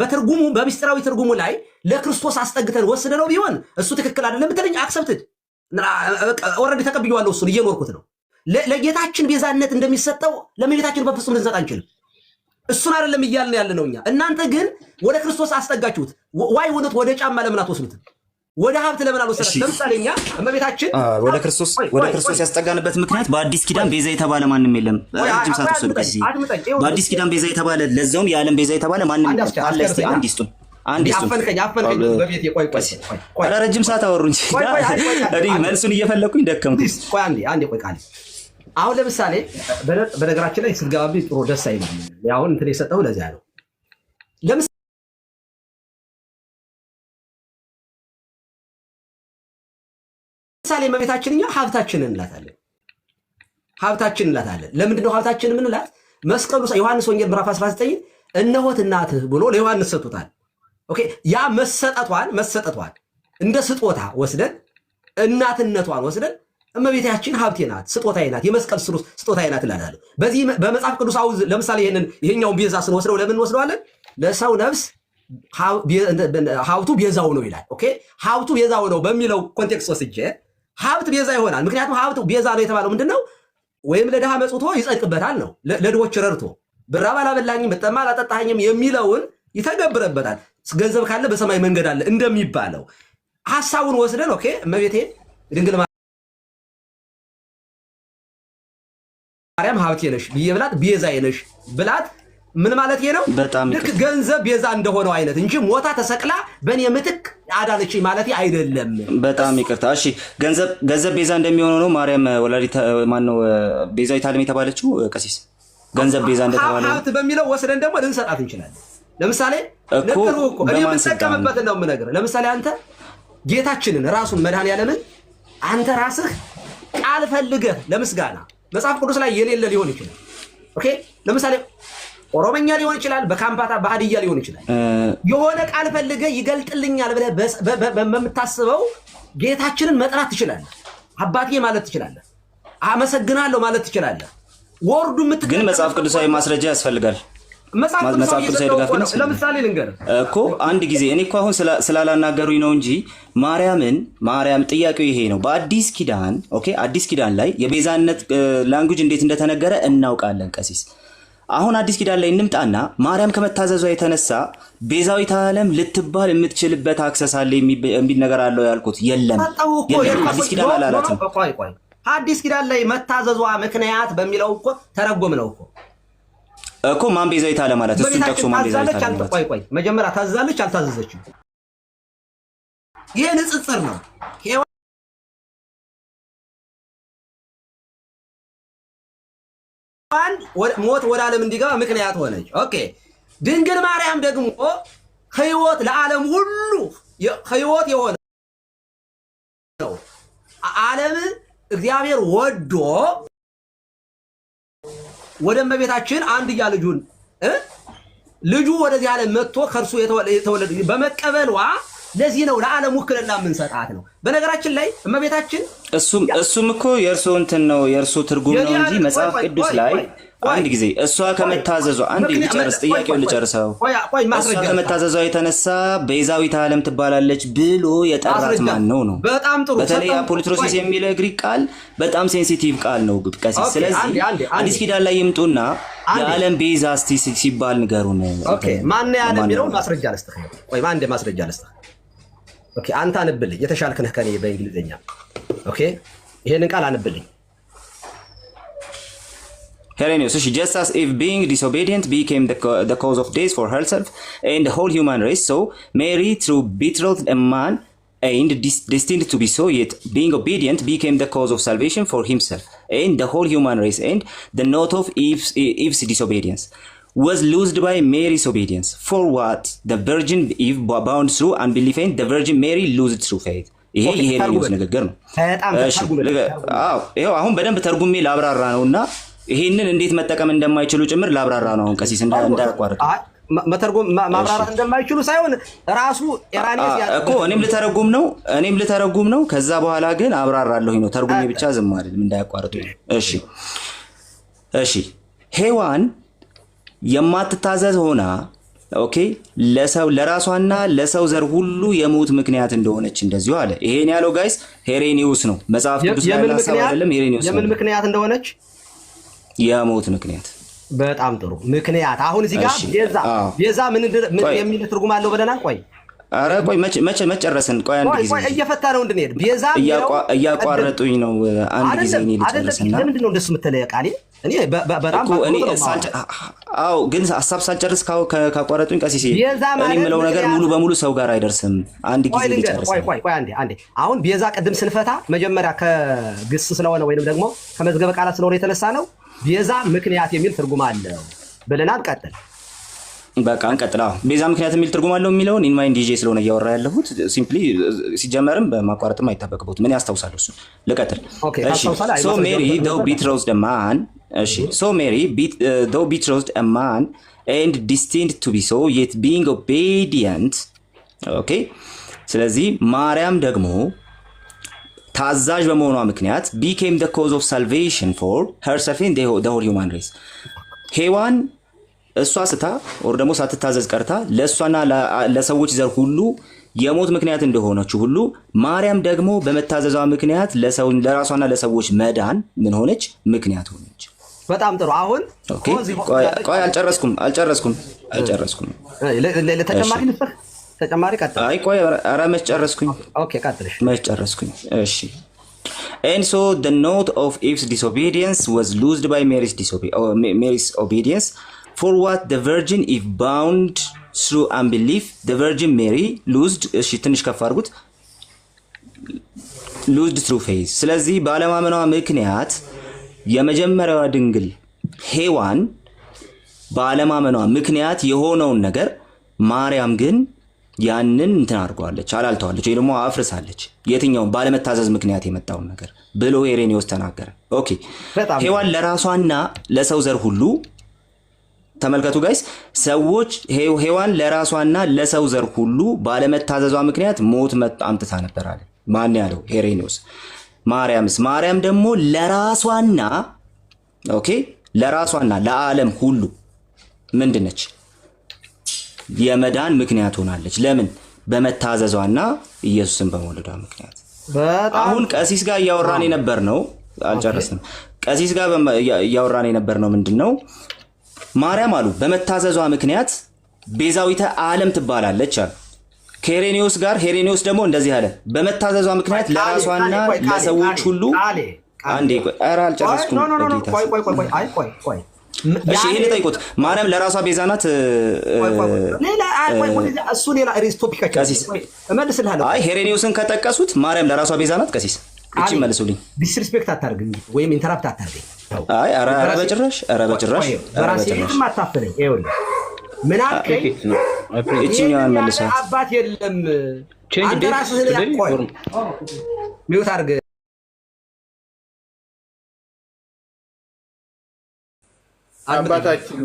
በትርጉሙ በምስጢራዊ ትርጉሙ ላይ ለክርስቶስ አስጠግተን ወስደ ነው ቢሆን እሱ ትክክል አይደለም ብትለኝ አክሰፕትድ ኦልሬዲ ተቀብዬዋለሁ። እሱን እየኖርኩት ነው። ለጌታችን ቤዛነት እንደሚሰጠው ለእመቤታችን በፍጹም ልንሰጥ አንችልም። እሱን አይደለም እያልን ያለ ነው እኛ። እናንተ ግን ወደ ክርስቶስ አስጠጋችሁት። ዋይ ወደ ጫማ ለምን አትወስዱትም? ወደ ሀብት ለምን አልወሰዳችሁም? ለምሳሌ እኛ እመቤታችን ወደ ክርስቶስ ያስጠጋንበት ምክንያት በአዲስ ኪዳን ቤዛ የተባለ ማንም የለም። ረጅም ሰዓት ወሰዱ። ከዚህ በአዲስ ኪዳን ቤዛ የተባለ ለዛውም የዓለም ቤዛ የተባለ ማንም አለ። እስቲ አንድ ይስጡን። አፈንከኝ በቤቴ ቆይ ረጅም ሰዓት አወሩ እንጂ እኔ መልሱን እየፈለኩኝ ደከምኩ። ቆይ አንዴ ቆይ ቃል አሁን ለምሳሌ በነገራችን ላይ ስትገባብኝ ጥሩ ደስ አይልም። አሁን እንትን የሰጠው ለዚያ ነው። ለምሳሌ እመቤታችን እኛ ሀብታችንን እንላታለን። ለምንድነው ሀብታችን የምንላት? መስቀሉ ዮሐንስ ወንጌል ምዕራፍ 19 እነሆት እናትህ ብሎ ለዮሐንስ ሰጥቶታል። ኦኬ ያ መሰጠቷን እንደ ስጦታ ወስደን እናትነቷን ወስደን እመቤታችን ሀብቴ ናት፣ ስጦታዬ ናት፣ የመስቀል ስጦታዬ ናት እንላለን። በዚህ በመጽሐፍ ቅዱስ አውዝ ለምሳሌ ይሄኛውን ቤዛ ስንወስደው ለምን ወስደዋለን? ለሰው ነፍስ ሀብቱ ቤዛው ነው ይላል። ኦኬ ሀብቱ ቤዛው ነው በሚለው ኮንቴክስት ወስጄ ሀብት ቤዛ ይሆናል። ምክንያቱም ሀብቱ ቤዛ ነው የተባለው ምንድነው? ወይም ለድሃ መጽውቶ ይጸድቅበታል ነው። ለድሆች ረድቶ ብራብ አላበላኝም ብጠማ አላጠጣኝም የሚለውን ይተገብረበታል። ገንዘብ ካለ በሰማይ መንገድ አለ እንደሚባለው ሐሳቡን ወስደን ኦኬ እመቤቴ ድንግል ማርያም ሀብቴ ነሽ ብዬ ብላት ቤዛዬ ነሽ ብላት ምን ማለት ነው? ልክ ገንዘብ ቤዛ እንደሆነው አይነት እንጂ ሞታ ተሰቅላ በእኔ ምትክ አዳነች ማለት አይደለም። በጣም ይቅርታ። እሺ ገንዘብ ቤዛ እንደሚሆነው ነው ማርያም ወላዲተ ማነው ቤዛዊተ ዓለም የተባለችው ቀሲስ ገንዘብ ቤዛ እንደተባለው ሀብት በሚለው ወስደን ደግሞ ልንሰጣት እንችላለን። ለምሳሌ ነጥሩ እኮ እኔ የምጠቀምበት ነው የምነግርህ። ለምሳሌ አንተ ጌታችንን ራሱን መድኃኒዓለምን አንተ ራስህ ቃል ፈልገህ ለምስጋና መጽሐፍ ቅዱስ ላይ የሌለ ሊሆን ይችላል። ኦኬ ለምሳሌ ኦሮመኛ ሊሆን ይችላል፣ በካምፓታ በሀዲያ ሊሆን ይችላል። የሆነ ቃል ፈልገህ ይገልጥልኛል ብለህ በምታስበው ጌታችንን መጥራት ትችላለህ። አባቴ ማለት ትችላለህ። አመሰግናለሁ ማለት ትችላለህ። ወርዱ ግን መጽሐፍ ቅዱሳዊ ማስረጃ ያስፈልጋል። መጽሐፍ ቅዱሳዊ ድጋፍ ግን ለምሳሌ ልንገርህ እኮ አንድ ጊዜ እኔ እኮ አሁን ስላላናገሩኝ ነው እንጂ ማርያም ጥያቄው ይሄ ነው። በአዲስ ኪዳን ኦኬ አዲስ ኪዳን ላይ የቤዛነት ላንጉጅ እንዴት እንደተነገረ እናውቃለን ቀሲስ። አሁን አዲስ ኪዳን ላይ እንምጣና ማርያም ከመታዘዟ የተነሳ ቤዛዊተ ዓለም ልትባል የምትችልበት አክሰስ አለ የሚል ነገር አለው ያልኩት የለም። አዲስ ኪዳን አላላትም። አዲስ ኪዳን ላይ መታዘዟ ምክንያት በሚለው እኮ ተረጎም ነው እኮ ማን ቤዛዊተ ዓለም ማለት እሱን ጠቅሶ ማን ቤዛዊተ ዓለም ማለት ቆይ መጀመሪያ ታዛለች አልታዘዘችም? ይሄ ንጽጽር ነው። ሞት ወደ ዓለም እንዲገባ ምክንያት ሆነች። ኦኬ ድንግል ማርያም ደግሞ ህይወት ለዓለም ሁሉ ህይወት የሆነ ነው። ዓለም እግዚአብሔር ወዶ ወደ እመቤታችን አንድያ ልጁ ወደዚህ ዓለም መጥቶ ከእርሱ የተወለደ በመቀበሏ ለዚህ ነው ለዓለም ውክልና የምንሰጣት ነው። በነገራችን ላይ እመቤታችን እሱም እኮ የእርሱ እንትን ነው የእርሱ ትርጉም ነው እንጂ መጽሐፍ ቅዱስ ላይ አንድ ጊዜ እሷ ከመታዘዟ አንድ ልጨርስ ጥያቄውን ልጨርሰው። እሷ ከመታዘዟ የተነሳ ቤዛዊተ ዓለም ትባላለች ብሎ የጠራት ማን ነው? በጣም ጥሩ። በተለይ አፖሊትሮሲስ የሚለው ግሪክ ቃል በጣም ሴንሲቲቭ ቃል ነው ቀሲስ። ስለዚህ አዲስ ኪዳን ላይ ይምጡና የዓለም ቤዛ እስቲ ሲባል ንገሩን። ኦኬ ማን ነው ያለ የሚለው ማስረጃ ልስጥህ። ቆይ ማን እንደ ማስረጃ ልስጥህ። ኦኬ አንተ አንብልኝ፣ የተሻልክ ነህ ከኔ በእንግሊዝኛ። ኦኬ ይሄንን ቃል አንብልኝ። Hellenius, just as if being disobedient became the cause of death for herself and the whole human race, so Mary, through betrothed a man and destined to be so, yet being obedient became the cause of salvation for himself and the whole human race, and the note of Eve's disobedience was loosed by Mary's obedience. For what the Virgin Eve bound through unbelief and the Virgin Mary loosed through faith. ይሄ ሄሌኒዮስ ንግግር ነው። ይኸው አሁን በደንብ ተርጉሜ ላብራራ ነውና ይሄንን እንዴት መጠቀም እንደማይችሉ ጭምር ላብራራ ነው። አሁን ቀሲስ እንዳያቋርጥ መተርጎም ማብራራት እንደማይችሉ ሳይሆን ራሱ ኢራኒስ እኮ እኔም ልተረጉም ነው። ከዛ በኋላ ግን አብራራለሁ ነው። ተርጉሜ ብቻ ዝም አይደለም እንዳያቋርጡ። እሺ ሔዋን የማትታዘዝ ሆና ኦኬ ለራሷና ለሰው ዘር ሁሉ የሞት ምክንያት እንደሆነች እንደዚሁ አለ። ይሄን ያለው ጋይስ ሄሬኒዮስ ነው። መጽሐፍ ቅዱስ ላይ ያለው አይደለም። ሄሬኒዮስ የምን ምክንያት እንደሆነች የሞት ምክንያት። በጣም ጥሩ ምክንያት። አሁን እዚህ ጋር ቤዛ ምን የሚል ትርጉም አለው ብለናል። ቆይ አረ ቆይ መጨረስን ቆይ አንድ ጊዜ እየፈታ ነው እንድንሄድ ቤዛ እያቋረጡኝ ነው። አንድ ጊዜ እኔ ልጨርስና ለምንድን ነው እንደሱ የምትለየ ቃሌ እኔ በጣም አዎ ግን ሀሳብ ሳልጨርስ ካቋረጡኝ ቀሲስ እኔ የምለው ነገር ሙሉ በሙሉ ሰው ጋር አይደርስም። አንድ ጊዜ ልጨርስ። ቆይ አንዴ አሁን ቤዛ ቅድም ስንፈታ መጀመሪያ ከግስ ስለሆነ ወይንም ደግሞ ከመዝገበ ቃላት ስለሆነ የተነሳ ነው ቤዛ ምክንያት የሚል ትርጉም አለው ብለናል። ቀጥል በቃ እንቀጥል። ቤዛ ምክንያት የሚል ትርጉም አለው የሚለውን ኢንማይንድ ዲጄ ስለሆነ እያወራ ያለሁት ሲምፕሊ ሲጀመርም በማቋረጥም አይጠበቅበት ምን ያስታውሳል እሱ። ልቀጥል። እሺ ሶ ሜሪ though betrothed a man እሺ so Mary though betrothed a man and destined to be so yet being obedient okay ስለዚህ ማርያም ደግሞ ታዛዥ በመሆኗ ምክንያት became the cause of salvation for herself and the whole human race ሔዋን እሷ ስታ ወር ደግሞ ሳትታዘዝ ቀርታ ለሷና ለሰዎች ዘር ሁሉ የሞት ምክንያት እንደሆነችው ሁሉ ማርያም ደግሞ በመታዘዟ ምክንያት ለራሷና ለሰዎች መዳን ምን ሆነች ምክንያት ሆነች በጣም ጥሩ አሁን ቆይ አልጨረስኩም ለተጨማሪ ንፈህ ተጨማሪ ቀጥል አይ ቆይ ኧረ መች ጨረስኩኝ ኦኬ ቀጥልሽ መች ጨረስኩኝ እሺ and so the note of Eve's disobedience was loosed by Mary's obedience for what the virgin Eve bound through unbelief the virgin Mary loosed እሺ ትንሽ ከፍ አድርጉት loosed through faith ስለዚህ ባለማመኗ ምክንያት የመጀመሪያዋ ድንግል ሔዋን ባለማመኗ ምክንያት የሆነውን ነገር ማርያም ግን ያንን እንትን አድርጓለች አላልተዋለች ወይ ደግሞ አፍርሳለች የትኛው ባለመታዘዝ ምክንያት የመጣውን ነገር ብሎ ኢሬኔዎስ ተናገረ ኦኬ ሔዋን ለራሷና ለሰው ዘር ሁሉ ተመልከቱ ጋይስ ሰዎች ሔዋን ለራሷና ለሰው ዘር ሁሉ ባለመታዘዟ ምክንያት ሞት አምጥታ ነበር አለ ማን ያለው ኢሬኔዎስ ማርያም ደግሞ ለራሷና ኦኬ ለራሷና ለዓለም ሁሉ ምንድነች የመዳን ምክንያት ሆናለች ለምን በመታዘዟና ኢየሱስን በመውለዷ ምክንያት አሁን ቀሲስ ጋር ያወራን የነበር ነው አልጨረስንም ቀሲስ ጋር ያወራን የነበር ነው ምንድነው ማርያም አሉ በመታዘዟ ምክንያት ቤዛዊተ ዓለም ትባላለች አሉ ከሄሬኔዎስ ጋር ሄሬኔዎስ ደግሞ እንደዚህ አለ በመታዘዟ ምክንያት ለራሷና ለሰዎች ሁሉ አንዴ ኧረ አልጨረስኩም ቆይ እሺ ይሄን ጠይቁት ማርያም ለራሷ ቤዛ ናት እሱ ሌላ ሪስቶፒካቸው እመልስልሃለሁ አይ ሄሬኔዎስን ከጠቀሱት ማርያም ለራሷ ቤዛ ናት ቀሲስ እቺ መልሱልኝ ዲስሪስፔክት አታርግኝ ወይም ኢንተራፕት አታርግኝ አይ ኧረ በጭራሽ በራሴም አታፍለኝ ይኸውልህ ምን አልከኝ እቺኛዋን መልሰው አባት የለም አንተ ራስህ ያቆይ ሚውት አርግ አባታችን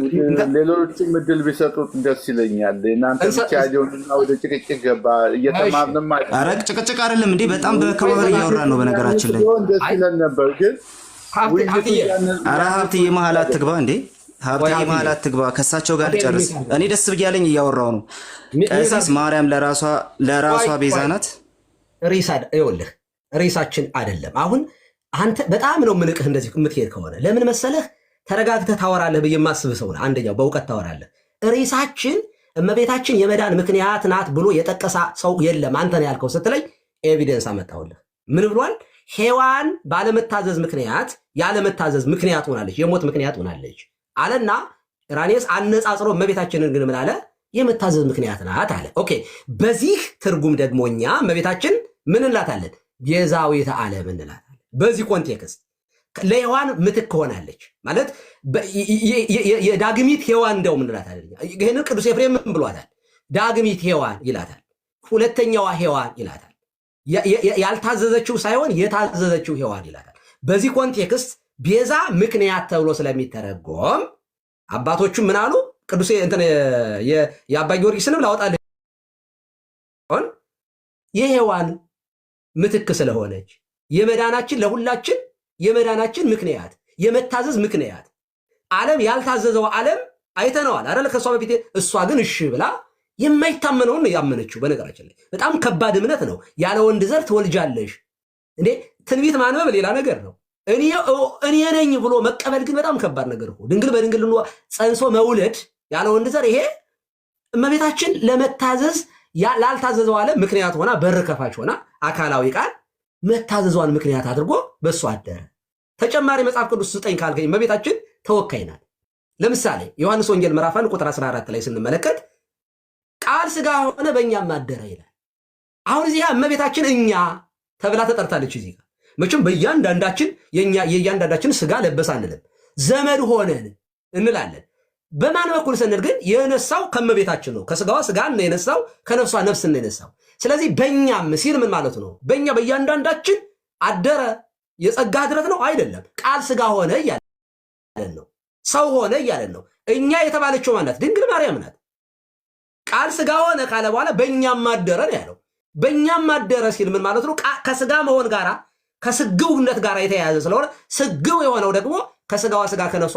ሌሎችም እድል ቢሰጡት ደስ ይለኛል እናንተ ብቻ ያጀውና ወደ ጭቅጭቅ ገባ እየተማርንም ማለት ኧረ ጭቅጭቅ አይደለም እንዴ በጣም በከባበር እያወራን ነው በነገራችን ላይ ደስ ይለን ነበር ግን ኧረ ሀብትዬ መሀል አትግባ እንዴ ሀብትዬ መሀል አትግባ ከሳቸው ጋር ልጨርስ እኔ ደስ ብያለኝ እያወራው ነው ቀሲስ ማርያም ለራሷ ቤዛ ናት ሪሳድ ይኸውልህ ሪሳችን አይደለም አሁን አንተ በጣም ነው ምንቅህ እንደዚህ የምትሄድ ከሆነ ለምን መሰለህ ተረጋግተህ ታወራለህ በየማስብ ሰው ነው አንደኛው በእውቀት ታወራለህ ሪሳችን እመቤታችን የመዳን ምክንያት ናት ብሎ የጠቀሳ ሰው የለም አንተ ነው ያልከው ስትለኝ ኤቪደንስ አመጣውልህ ምን ብሏል ሔዋን ባለመታዘዝ ምክንያት ያለመታዘዝ ምክንያት ሆናለች የሞት ምክንያት ሆናለች አለና ኢራኔስ አነጻጽሮ እመቤታችንን ግን ምን አለ የመታዘዝ ምክንያት ናት አለ ኦኬ በዚህ ትርጉም ደግሞኛ እመቤታችን ምን እንላታለን ቤዛዊተ ዓለም እንላታለን በዚህ ኮንቴክስት ለሔዋን ምትክ ሆናለች ማለት የዳግሚት ሔዋን እንደው ምን እንላታለን ይሄንን ቅዱስ ኤፍሬም ምን ብሏታል ዳግሚት ሔዋን ይላታል ሁለተኛዋ ሔዋን ይላታል ያልታዘዘችው ሳይሆን የታዘዘችው ሔዋን ይላታል በዚህ ኮንቴክስት ቤዛ ምክንያት ተብሎ ስለሚተረጎም አባቶቹ ምን አሉ ቅዱስ እንትን የአባ ጊዮርጊስንም ላወጣልህ የሔዋን ምትክ ስለሆነች የመዳናችን ለሁላችን የመዳናችን ምክንያት የመታዘዝ ምክንያት ዓለም ያልታዘዘው ዓለም አይተነዋል አይደል ከሷ በፊት እሷ ግን እሺ ብላ የማይታመነውን ያመነችው በነገራችን ላይ በጣም ከባድ እምነት ነው ያለ ወንድ ዘር ትወልጃለሽ እንዴ ትንቢት ማንበብ ሌላ ነገር ነው እኔ ነኝ ብሎ መቀበል ግን በጣም ከባድ ነገር ነው ድንግል በድንግልና ጸንሶ መውለድ ያለ ወንድ ዘር ይሄ እመቤታችን ለመታዘዝ ላልታዘዘው ዓለም ምክንያት ሆና በር ከፋች ሆና አካላዊ ቃል መታዘዟን ምክንያት አድርጎ በሱ አደረ ተጨማሪ መጽሐፍ ቅዱስ ስጠኝ ካልከኝ እመቤታችን ተወካይ ናት ለምሳሌ ዮሐንስ ወንጌል ምዕራፍ 1 ቁጥር 14 ላይ ስንመለከት ቃል ሥጋ ሆነ በእኛም አደረ ይላል አሁን እዚህ እመቤታችን እኛ ተብላ ተጠርታለች እዚህ ጋር መቼም በእያንዳንዳችን የእያንዳንዳችን ሥጋ ለበሰ አንልም ዘመድ ሆነን እንላለን በማን በኩል ስንል ግን የነሳው ከመቤታችን ነው ከሥጋዋ ሥጋን ነው የነሳው ከነፍሷ ነፍስን ነው የነሳው ስለዚህ በእኛም ሲል ምን ማለት ነው በእኛ በእያንዳንዳችን አደረ የጸጋ ድረት ነው አይደለም ቃል ሥጋ ሆነ እያለን ነው። ሰው ሆነ እያለን ነው። እኛ የተባለችው ማናት? ድንግል ማርያም ናት። ቃል ስጋ ሆነ ካለ በኋላ በእኛም ማደረ ነው ያለው። በእኛም ማደረ ሲል ምን ማለት ነው? ከስጋ መሆን ጋራ ከስግውነት ጋር የተያያዘ ስለሆነ ስግው የሆነው ደግሞ ከስጋዋ ስጋ ከነሷ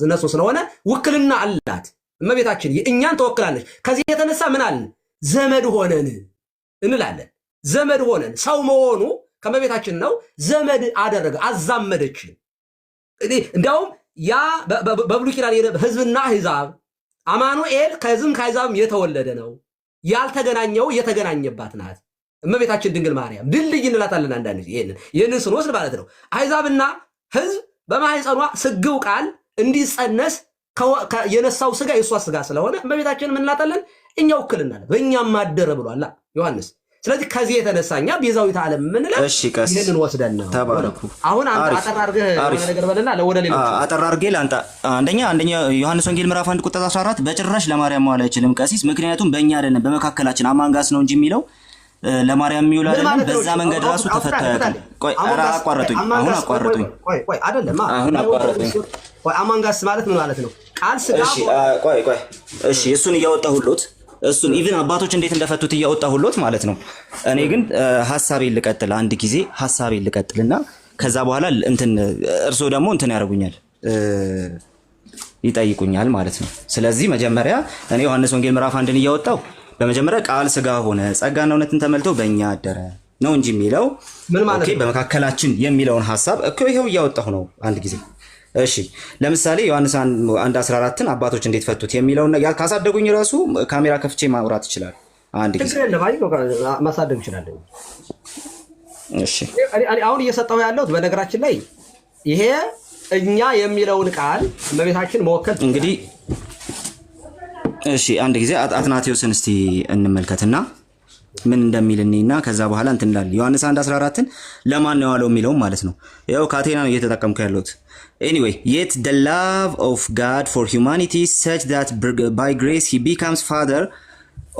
ነፍስ ስለሆነ ውክልና አላት። እመቤታችን እኛን ተወክላለች። ከዚህ የተነሳ ምን አለን? ዘመድ ሆነን እንላለን። ዘመድ ሆነን ሰው መሆኑ ከእመቤታችን ነው። ዘመድ አደረገ፣ አዛመደችን። እንዲያውም ያ በብሉይ ኪዳን ህዝብና አሕዛብ አማኑኤል ከህዝብም ከአሕዛብም የተወለደ ነው። ያልተገናኘው የተገናኘባት ናት እመቤታችን ድንግል ማርያም። ድልድይ እንላታለን አንዳንድ ጊዜ ይህንን ስንወስድ ማለት ነው። አሕዛብና ህዝብ በማኅፀኗ ስግው ቃል እንዲጸነስ የነሳው ስጋ የእሷ ስጋ ስለሆነ እመቤታችን ምን እንላታለን? እኛ ውክልና አለ፣ በእኛም ማደረ ብሏላ ዮሐንስ። ስለዚህ ከዚህ የተነሳ እኛ ቤዛዊተ ዓለም የምንለው ይህንን ወስደን ነው። ተባረኩ። አሁን አጠር አድርገህ ነገር በልና ወደ ሌሎች አጠር አድርጌ ለአንተ አንደኛ ዮሐንስ ወንጌል ምዕራፍ 1 ቁጥር 14 በጭራሽ ለማርያም መዋል አይችልም ቀሲስ፣ ምክንያቱም በእኛ አይደለም በመካከላችን አማንጋስ ነው እንጂ የሚለው ለማርያም የሚውል አይደለም። በዛ መንገድ ራሱ ተፈታ ያውቃል። ቆይ አቋረጡኝ። አሁን አቋረጡኝ። ቆይ አይደለም አሁን አቋረጡኝ። ቆይ አማንጋስ ማለት ምን ማለት ነው? ቃል ስጋ። እሺ እሱን እያወጣሁሎት እሱን ኢቭን አባቶች እንዴት እንደፈቱት እያወጣሁሎት ማለት ነው። እኔ ግን ሐሳቤን ልቀጥል፣ አንድ ጊዜ ሐሳቤን ልቀጥልና ከዛ በኋላ እንትን እርሶ ደግሞ እንትን ያደርጉኛል ይጠይቁኛል ማለት ነው። ስለዚህ መጀመሪያ እኔ ዮሐንስ ወንጌል ምዕራፍ 1ን እያወጣሁ በመጀመሪያ ቃል ስጋ ሆነ ጸጋና እውነትን ተመልቶ በእኛ አደረ ነው እንጂ የሚለው ምን ማለት ነው? በመካከላችን የሚለውን ሐሳብ እኮ ይሄው እያወጣሁ ነው አንድ ጊዜ። እሺ ለምሳሌ ዮሐንስ 1:14ን አባቶች እንዴት ፈቱት የሚለውን ካሳደጉኝ ራሱ ካሜራ ከፍቼ ማውራት ይችላል አንድ ጊዜ። ማሳደግ ይችላል። እሺ አሁን እየሰጠሁ ያለሁት በነገራችን ላይ ይሄ እኛ የሚለውን ቃል እመቤታችን መወከል እንግዲህ እሺ አንድ ጊዜ አትናቴዎስን እስቲ እንመልከትና ምን እንደሚል እኔና ከዛ በኋላ እንትን እንዳለ ዮሐንስ 1:14ን ለማን ነው ያለው የሚለው ማለት ነው። ያው ካቴና ነው እየተጠቀምኩ ያለሁት። anyway yet the love of God for humanity is such that by grace he becomes father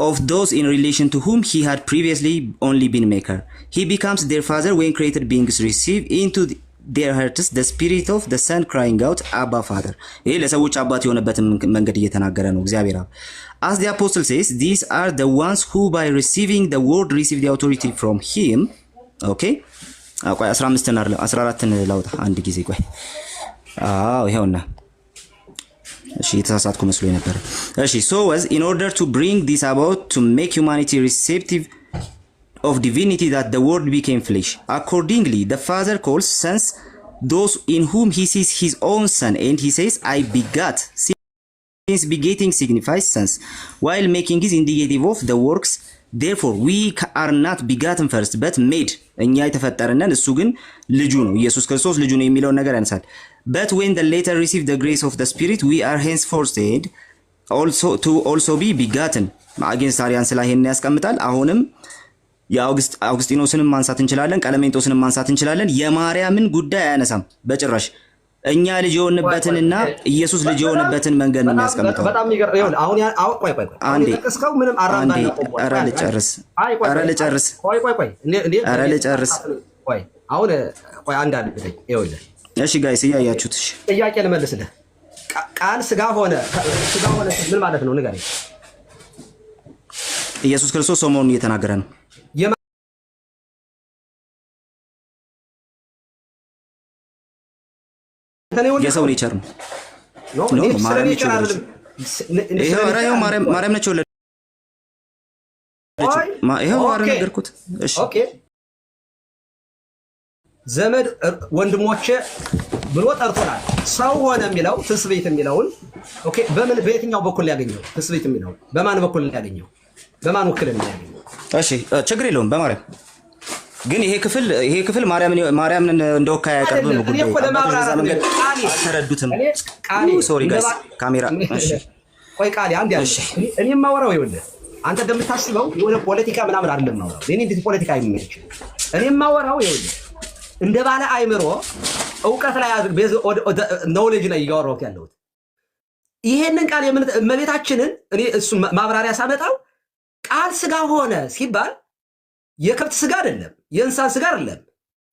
of those in relation to whom he had previously only been maker. He becomes their father when created beings receive into their hearts the spirit of the son crying out Abba Father. ይሄ ለሰዎች አባት የሆነበትን መንገድ እየተናገረ ነው እግዚአብሔር አብ። As the apostle says, these are the ones who by receiving the word receive the authority from him. Okay? ቆይ 15ን አይደለም 14ን ላውጣ አንድ ጊዜ ቆይ። ይሄውና እሺ የተሳሳትኩ መስሎኝ ነበር። እሺ so was in order to bring this about to make humanity receptive of divinity that the word became flesh. Accordingly the father calls sons those in whom he sees his own son, and he says I begat, since begetting signifies sons, while making is indicative of the works. Therefore we are not begotten first but made. እኛ የተፈጠረነን እሱ ግን ልጁ ነው ኢየሱስ ክርስቶስ ልጁ ነው የሚለው ነገር ያነሳል። But when the later receive the grace of the spirit we are henceforth said also be begotten. against arians ላይ ይሄን ያስቀምጣል። አሁንም የአውግስጢኖስንም ማንሳት እንችላለን፣ ቀለሜንጦስንም ማንሳት እንችላለን። የማርያምን ጉዳይ አያነሳም በጭራሽ። እኛ ልጅ የሆነበትንና ኢየሱስ ልጅ የሆነበትን መንገድ ነው የሚያስቀምጠው። በጣም ይገርም። አሁን ቆይ አንዴ እስከው ምንም አራምባ ነው። ኧረ ልጨርስ። ኧረ ልጨርስ። ቆይ አሁን ቆይ አንድ አልብኝ። ይኸውልህ እሺ ጋይስ እያያችሁት፣ እሺ ጥያቄ ልመልስልህ። ቃል ስጋ ሆነ ምን ማለት ነው ንገረኝ። ኢየሱስ ክርስቶስ ሰው መሆኑን እየተናገረ ነው። የሰው ኔቸር ነው። ይሄው ማርያም ነች ወለደች። ይሄው ማርያም ነገርኩት። እሺ ኦኬ ዘመድ ወንድሞቼ ብሎ ጠርቶናል። ሰው ሆነ የሚለው ትስብእት የሚለውን ኦኬ በየትኛው በኩል ሊያገኘው? ትስብእት የሚለውን በማን በኩል ሊያገኘው? በማን ውክልና ሊያገኘው? እሺ ችግር የለውም በማርያም ግን ይሄ ክፍል ማርያምን እንደወካይ ያቀርብ ነው ጉዳዩ። በዛ መንገድ አልተረዱትም። ሶሪ ጋይስ ካሜራ እሺ ቆይ ቃል አንድ ያለ እኔ የማወራው ይኸውልህ አንተ እንደምታስበው የሆነ ፖለቲካ ምናምን አይደለም ነው። እኔ እንዴት ፖለቲካ አይመች። እኔ የማወራው ይኸውልህ እንደ ባለ አይምሮ ዕውቀት ላይ ኖሌጅ ላይ እያወራሁት ያለሁት ይሄንን ቃል እመቤታችንን እኔ እሱ ማብራሪያ ሳመጣው ቃል ስጋ ሆነ ሲባል የከብት ስጋ አይደለም፣ የእንስሳት ስጋ አይደለም።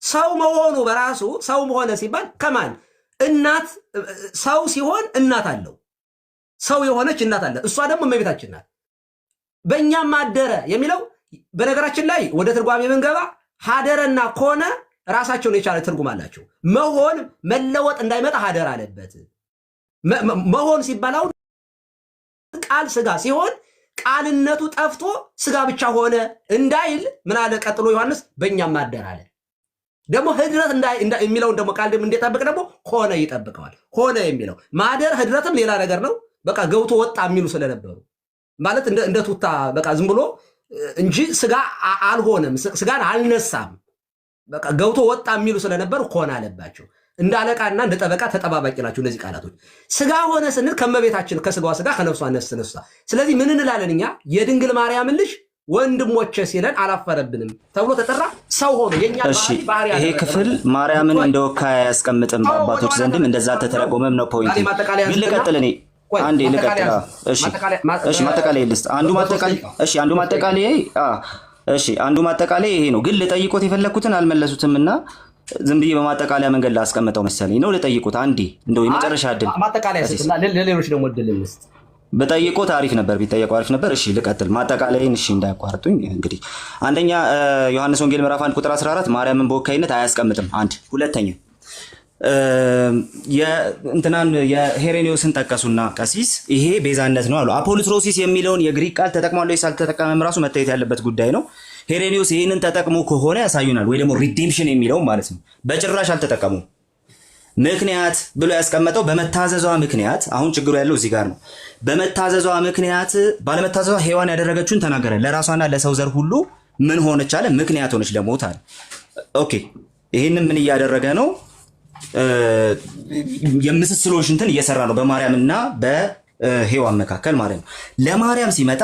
ሰው መሆኑ በራሱ ሰው ሆነ ሲባል ከማን እናት ሰው ሲሆን እናት አለው ሰው የሆነች እናት አለ እሷ ደግሞ እመቤታችን ናት በእኛም አደረ የሚለው በነገራችን ላይ ወደ ትርጓሜ መንገባ ሀደረና ኮነ ራሳቸውን የቻለ ትርጉም አላቸው መሆን መለወጥ እንዳይመጣ ሀደር አለበት መሆን ሲባላው ቃል ስጋ ሲሆን ቃልነቱ ጠፍቶ ስጋ ብቻ ሆነ እንዳይል ምን አለ ቀጥሎ ዮሐንስ በእኛም አደረ አለ ደግሞ ህድረት የሚለው ደግሞ ቃል ደግሞ እንደጠብቅ ደግሞ ሆነ ይጠብቀዋል ሆነ የሚለው ማደር ህድረትም ሌላ ነገር ነው በቃ ገብቶ ወጣ የሚሉ ስለነበሩ ማለት እንደ ቱታ በቃ ዝም ብሎ እንጂ ስጋ አልሆነም ስጋን አልነሳም በቃ ገብቶ ወጣ የሚሉ ስለነበሩ ሆነ አለባቸው እንደ አለቃና እንደ ጠበቃ ተጠባባቂ ናቸው እነዚህ ቃላቶች ስጋ ሆነ ስንል ከመቤታችን ከስጋዋ ስጋ ከነፍሷ ነፍስ ስለዚህ ምን እንላለን እኛ የድንግል ማርያም ልጅ ወንድሞቼ ሲለን አላፈረብንም ተብሎ ተጠራ ሰው ሆኖ የኛ ባህሪ ይሄ ክፍል ማርያምን እንደወካይ ያስቀምጥም አባቶች ዘንድም እንደዛ ተተረጎመም ነው ፖይንት ግን ልቀጥል እኔ አንዴ ልቀጥል እሺ ማጠቃለያ ልስጥ አንዱ ማጠቃለያ ይሄ ነው ግን ልጠይቆት የፈለኩትን አልመለሱትምና ዝም ብዬ በማጠቃለያ መንገድ ላስቀምጠው መሰለኝ ነው ልጠይቁት አንዴ እንደው የመጨረሻ እድል ማጠቃለያ ስጥና ለሌሎች ደግሞ እድል እንስጥ በጠይቆት አሪፍ ነበር ቢጠየቁ አሪፍ ነበር እሺ ልቀጥል ማጠቃለያን እሺ እንዳያቋርጡኝ እንግዲህ አንደኛ ዮሐንስ ወንጌል ምዕራፍ 1 ቁጥር 14 ማርያምን በወካይነት አያስቀምጥም አንድ ሁለተኛ የእንትናን የሄሬኒዮስን ጠቀሱና ቀሲስ ይሄ ቤዛነት ነው አሉ አፖሊትሮሲስ የሚለውን የግሪክ ቃል ተጠቅሟል ወይስ አልተጠቀመም ራሱ መታየት ያለበት ጉዳይ ነው ሄሬኒዮስ ይሄንን ተጠቅሞ ከሆነ ያሳዩናል ወይ ደግሞ ሪዴምፕሽን የሚለው ማለት ነው በጭራሽ አልተጠቀሙም ምክንያት ብሎ ያስቀመጠው በመታዘዟ ምክንያት አሁን ችግሩ ያለው እዚህ ጋር ነው በመታዘዟ ምክንያት ባለመታዘዟ ሔዋን ያደረገችውን ተናገረ ለራሷና ለሰው ዘር ሁሉ ምን ሆነች አለ ምክንያት ሆነች ለሞት አለ ኦኬ ይሄንን ምን እያደረገ ነው የምስስሎች እንትን እየሰራ ነው በማርያምና በሔዋን መካከል ማለት ነው ለማርያም ሲመጣ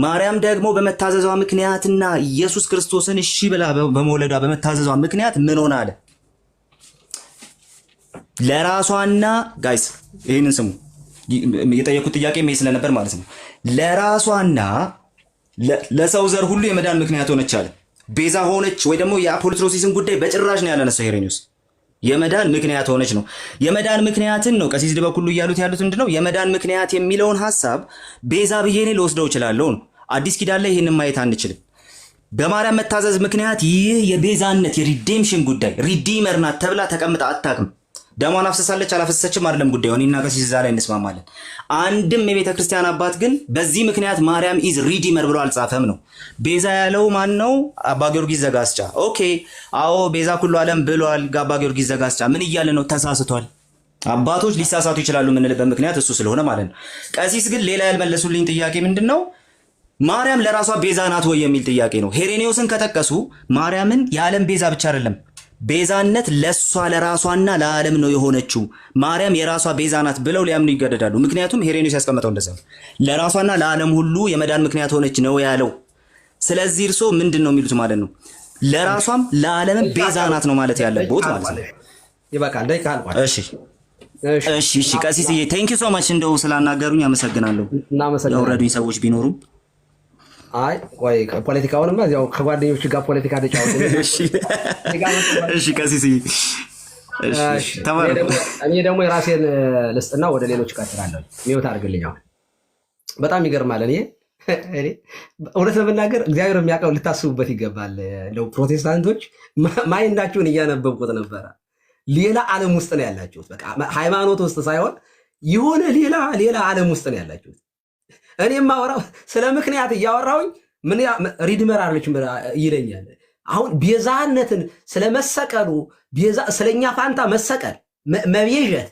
ማርያም ደግሞ በመታዘዟ ምክንያትና ኢየሱስ ክርስቶስን እሺ ብላ በመውለዷ በመታዘዟ ምክንያት ምን ሆነ አለ ለራሷና ጋይስ ይሄንን ስሙ የጠየቁት ጥያቄ ምን ስለነበር ማለት ነው ለራሷና ለሰው ዘር ሁሉ የመዳን ምክንያት ሆነች አለ ቤዛ ሆነች ወይ ደግሞ የአፖሊትሮሲስን ጉዳይ በጭራሽ ነው ያለነሰው ሄሬኒዮስ የመዳን ምክንያት ሆነች ነው የመዳን ምክንያትን ነው ቀሲስ ድበኩሉ ያሉት ምንድነው የመዳን ምክንያት የሚለውን ሐሳብ ቤዛ ብዬኔ ልወስደው እችላለሁ አዲስ ኪዳን ላይ ይሄንን ማየት አንችልም በማርያም መታዘዝ ምክንያት ይህ የቤዛነት የሪዴምፕሽን ጉዳይ ሪዲመር ናት ተብላ ተቀምጣ አታውቅም ደሟን አፍሰሳለች አላፈሰሰችም አይደለም ጉዳዩ እኔና ቀሲስ እዛ ላይ እንስማማለን አንድም የቤተ ክርስቲያን አባት ግን በዚህ ምክንያት ማርያም ኢዝ ሪዲመር ብሎ አልጻፈም ነው ቤዛ ያለው ማን ነው አባ ጊዮርጊስ ዘጋስጫ ኦኬ አዎ ቤዛ ሁሉ ዓለም ብሏል አባ ጊዮርጊስ ዘጋስጫ ምን እያለ ነው ተሳስቷል አባቶች ሊሳሳቱ ይችላሉ ምንልበት ምክንያት እሱ ስለሆነ ማለት ነው ቀሲስ ግን ሌላ ያልመለሱልኝ ጥያቄ ምንድነው ማርያም ለራሷ ቤዛ ናት ወይ የሚል ጥያቄ ነው ሄሬኒዮስን ከጠቀሱ ማርያምን የዓለም ቤዛ ብቻ አይደለም ቤዛነት ለሷ ለራሷና ለዓለም ነው የሆነችው ማርያም የራሷ ቤዛ ናት ብለው ሊያምኑ ይገደዳሉ ምክንያቱም ሄሬኒዮስ ያስቀመጠው እንደዛ ለራሷና ለዓለም ሁሉ የመዳን ምክንያት ሆነች ነው ያለው ስለዚህ እርሶ ምንድነው የሚሉት ማለት ነው ለራሷም ለዓለም ቤዛ ናት ነው ማለት ያለበት ማለት ነው ይበቃል ደይካል እሺ ቀሲስዬ ቴንክ ዩ ሶ ማች እንደው ስላናገሩኝ አመሰግናለሁ ያወረዱኝ ሰዎች ቢኖሩም አይ ወይ ፖለቲካውንማ ያው ከጓደኞች ጋር ፖለቲካ ተጫወቱ እሺ ቀሲስዬ እሺ ተማሩ እኔ ደግሞ የራሴን ልስጥና ወደ ሌሎች ቀጥላለሁ ሚውት አድርግልኝ አሁን በጣም ይገርማል እኔ እውነት ለመናገር እግዚአብሔር የሚያውቀው ልታስቡበት ይገባል እንደው ፕሮቴስታንቶች ማይንዳችሁን እያነበብኩት ነበረ ሌላ ዓለም ውስጥ ነው ያላችሁት በቃ ሃይማኖት ውስጥ ሳይሆን የሆነ ሌላ ዓለም ውስጥ ነው ያላችሁት እኔ ማወራው ስለ ምክንያት እያወራውኝ ምን ሪድመር አለች ይለኛል አሁን ቤዛነትን ስለመሰቀሉ ቤዛ ስለኛ ፋንታ መሰቀል መቤዠት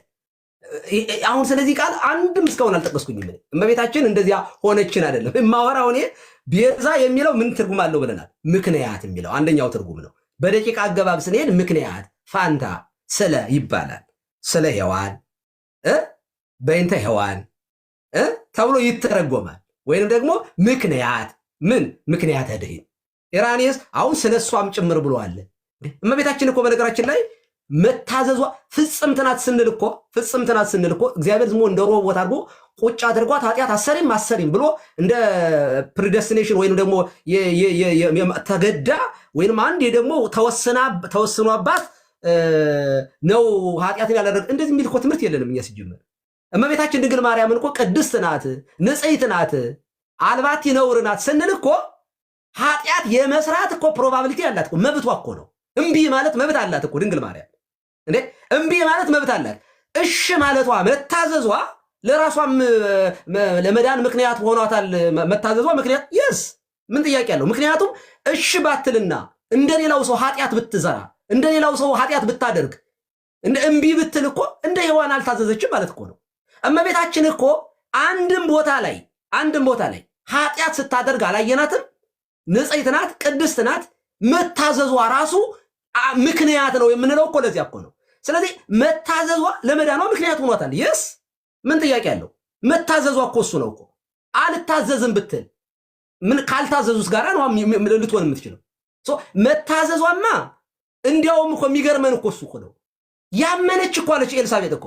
አሁን ስለዚህ ቃል አንድም እስካሁን አልጠቀስኩኝም እመቤታችን እንደዚያ ሆነችን አይደለም ማወራው እኔ ቤዛ የሚለው ምን ትርጉም አለው ብለናል ምክንያት የሚለው አንደኛው ትርጉም ነው በደቂቃ አገባብ ስንሄድ ምክንያት ፋንታ ስለ ይባላል ስለ ሔዋን በእንተ ሔዋን ተብሎ ይተረጎማል ወይንም ደግሞ ምክንያት ምን ምክንያት አደይ ኢራኒስ አሁን ስለሷም ጭምር ብሏል እመቤታችን እኮ በነገራችን ላይ መታዘዟ ፍጽምት ናት ስንል እኮ እግዚአብሔር ዝሞ እንደ ሮቦት አድርጎ ቁጭ አድርጓት ኃጢአት አሰሪም ብሎ እንደ ፕሪደስቲኔሽን ወይንም ደግሞ ተገዳ ወይንም አንዴ ደግሞ ተወስኖባት ነው ኃጢአትን ያላደረገ እንደዚህ የሚል እኮ ትምህርት የለንም እኛ ሲጀመር። እመቤታችን ድንግል ማርያምን እኮ ቅድስት ናት፣ ንጽሕት ናት፣ አልባቲ ነውር ናት ስንል እኮ ኃጢአት የመስራት እኮ ፕሮባቢሊቲ ያላት እኮ መብቷ እኮ ነው። እምቢ ማለት መብት አላት እኮ ድንግል ማርያም እንዴ! እምቢ ማለት መብት አላት። እሺ ማለቷ መታዘዟ ለራሷም ለመዳን ምክንያት ሆኗታል። መታዘዟ ምክንያት የስ ምን ጥያቄ ያለው? ምክንያቱም እሺ ባትልና እንደሌላው ሰው ኃጢአት ብትዘራ እንደሌላው ሰው ኃጢአት ብታደርግ እንደ እምቢ ብትል እኮ እንደ ሔዋን አልታዘዘችም ማለት እኮ ነው። እመቤታችን እኮ አንድም ቦታ ላይ ኃጢአት ስታደርግ አላየናትም። ንጽሕት ናት፣ ቅድስት ናት። መታዘዟ ራሱ ምክንያት ነው የምንለው እኮ ለዚያ እኮ ነው። ስለዚህ መታዘዟ ለመዳኗ ምክንያት ሆኗታል። የስ ምን ጥያቄ ያለው? መታዘዟ እኮ እሱ ነው እኮ። አልታዘዝም ብትል ምን ካልታዘዙት ጋር ነው ልትሆን የምትችለው? መታዘዟማ እንዲያውም እኮ የሚገርመን እኮ እሱ እኮ ነው። ያመነች እኮ አለች ኤልሳቤጥ እኮ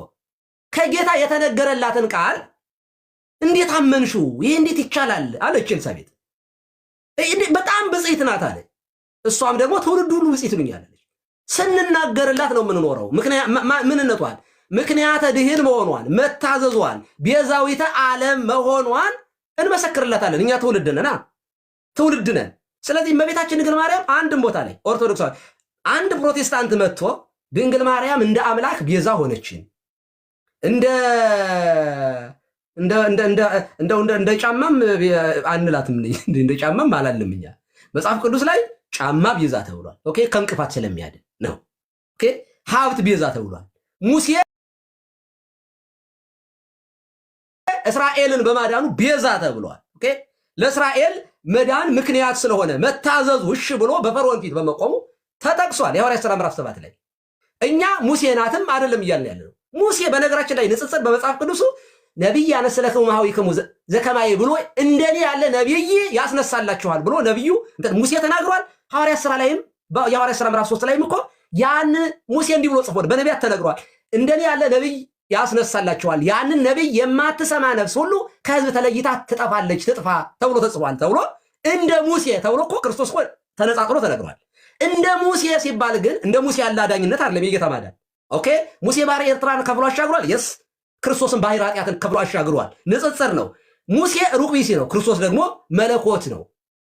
ከጌታ የተነገረላትን ቃል እንዴት አመንሽው? ይሄ እንዴት ይቻላል አለች ኤልሳቤጥ። በጣም ብጽዕት ናት አለ። እሷም ደግሞ ትውልድ ሁሉ ብጽዕት ይሉኛል። ስንናገርላት ነው የምንኖረው። ምንነቷን፣ ምክንያተ ድኅን መሆኗን፣ መታዘዟን፣ ቤዛዊተ ዓለም መሆኗን እንመሰክርላታለን። እኛ ትውልድ ነን። ስለዚህ እመቤታችን ድንግል ማርያም አንድም ቦታ ላይ ኦርቶዶክሳዊ አንድ ፕሮቴስታንት መጥቶ ድንግል ማርያም እንደ አምላክ ቤዛ ሆነችን እንደ ጫማም አንላትም፣ እንደ ጫማም አላልም። እኛ መጽሐፍ ቅዱስ ላይ ጫማ ቤዛ ተብሏል። ኦኬ፣ ከእንቅፋት ስለሚያድን ነው። ኦኬ፣ ሀብት ቤዛ ተብሏል። ሙሴ እስራኤልን በማዳኑ ቤዛ ተብሏል። ኦኬ፣ ለእስራኤል መዳን ምክንያት ስለሆነ መታዘዙ እሺ ብሎ በፈርዖን ፊት በመቆሙ ተጠቅሷል። የሐዋርያት ሥራ ምዕራፍ 7 ላይ እኛ ሙሴ ናትም አይደለም እያልን ያለ ነው። ሙሴ በነገራችን ላይ ንጽጽር በመጽሐፍ ቅዱሱ ነቢይ ያነሰለክሙ ማኅበዊክሙ ዘከማየ ብሎ እንደኔ ያለ ነቢይ ያስነሳላችኋል ብሎ ነቢዩ ሙሴ ተናግሯል። ሐዋርያት ሥራ ላይም የሐዋርያት ሥራ ምዕራፍ 3 ላይም እኮ ያን ሙሴ እንዲህ ብሎ ጽፎት በነቢያት ተነግሯል። እንደኔ ያለ ነቢይ ያስነሳላችኋል፣ ያንን ነቢይ የማትሰማ ነፍስ ሁሉ ከሕዝብ ተለይታ ትጠፋለች፣ ትጥፋ ተብሎ ተጽፏል ተብሎ እንደ ሙሴ ተብሎ እኮ ክርስቶስ ተነጻጽሮ ተነግሯል። እንደ ሙሴ ሲባል ግን እንደ ሙሴ ያለ አዳኝነት አይደለም የጌታ ማዳን። ኦኬ፣ ሙሴ ባህረ ኤርትራን ከፍሎ አሻግሯል። የስ ክርስቶስን ባህረ ኃጢአትን ከፍሎ አሻግሯል። ንጽጽር ነው። ሙሴ ሩቅ ቢሲ ነው፣ ክርስቶስ ደግሞ መለኮት ነው፣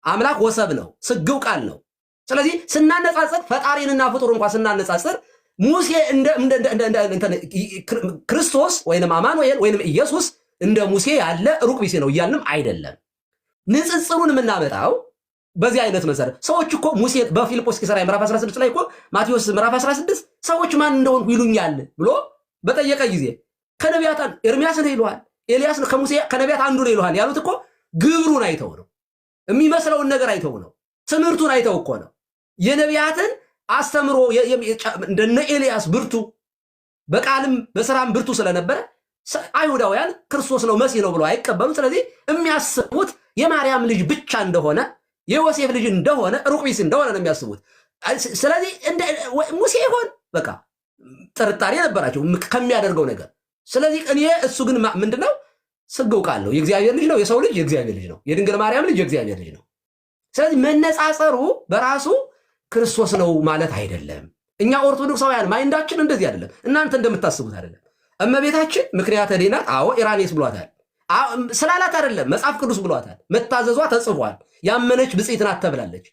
አምላክ ወሰብ ነው፣ ስግው ቃል ነው። ስለዚህ ስናነጻጽር ፈጣሪንና ፍጡር እንኳን ስናነጻጽር ሙሴ ክርስቶስ ወይንም አማኑኤል ወይንም ኢየሱስ እንደ ሙሴ ያለ ሩቅ ቢሲ ነው እያልንም አይደለም። ንጽጽሩን የምናመጣው በዚህ አይነት መሰረት ሰዎች እኮ ሙሴ በፊልጶስ ቂሳርያ ምዕራፍ 16 ላይ እኮ ማቴዎስ ምዕራፍ 16 ሰዎች ማን እንደሆንኩ ይሉኛል ብሎ በጠየቀ ጊዜ ከነቢያት ኤርሚያስ ነው ይለዋል፣ ኤልያስ ነው፣ ከሙሴ ከነቢያት አንዱ ነው ይለዋል ያሉት እኮ ግብሩን አይተው ነው፣ የሚመስለውን ነገር አይተው ነው፣ ትምህርቱን አይተው እኮ ነው። የነቢያትን አስተምሮ እንደነ ኤልያስ ብርቱ በቃልም በስራም ብርቱ ስለነበረ አይሁዳውያን ክርስቶስ ነው መሲህ ነው ብሎ አይቀበሉ። ስለዚህ የሚያስቡት የማርያም ልጅ ብቻ እንደሆነ የዮሴፍ ልጅ እንደሆነ ሩቅ ቢስ እንደሆነ ነው የሚያስቡት። ስለዚህ ሙሴ ይሆን በቃ ጥርጣሬ ነበራቸው ከሚያደርገው ነገር። ስለዚህ እሱ ግን ምንድነው? ስግው ቃል ነው፣ የእግዚአብሔር ልጅ ነው፣ የሰው ልጅ የእግዚአብሔር ልጅ ነው፣ የድንግል ማርያም ልጅ የእግዚአብሔር ልጅ ነው። ስለዚህ መነጻጸሩ በራሱ ክርስቶስ ነው ማለት አይደለም። እኛ ኦርቶዶክሳውያን ማይንዳችን እንደዚህ አይደለም፣ እናንተ እንደምታስቡት አይደለም። እመቤታችን ምክንያተ ድኅነት አዎ ኢራኔስ ብሏታል ስላላት አይደለም፣ መጽሐፍ ቅዱስ ብሏታል። መታዘዟ ተጽፏል። ያመነች ብጽዕት ናት ተብላለች።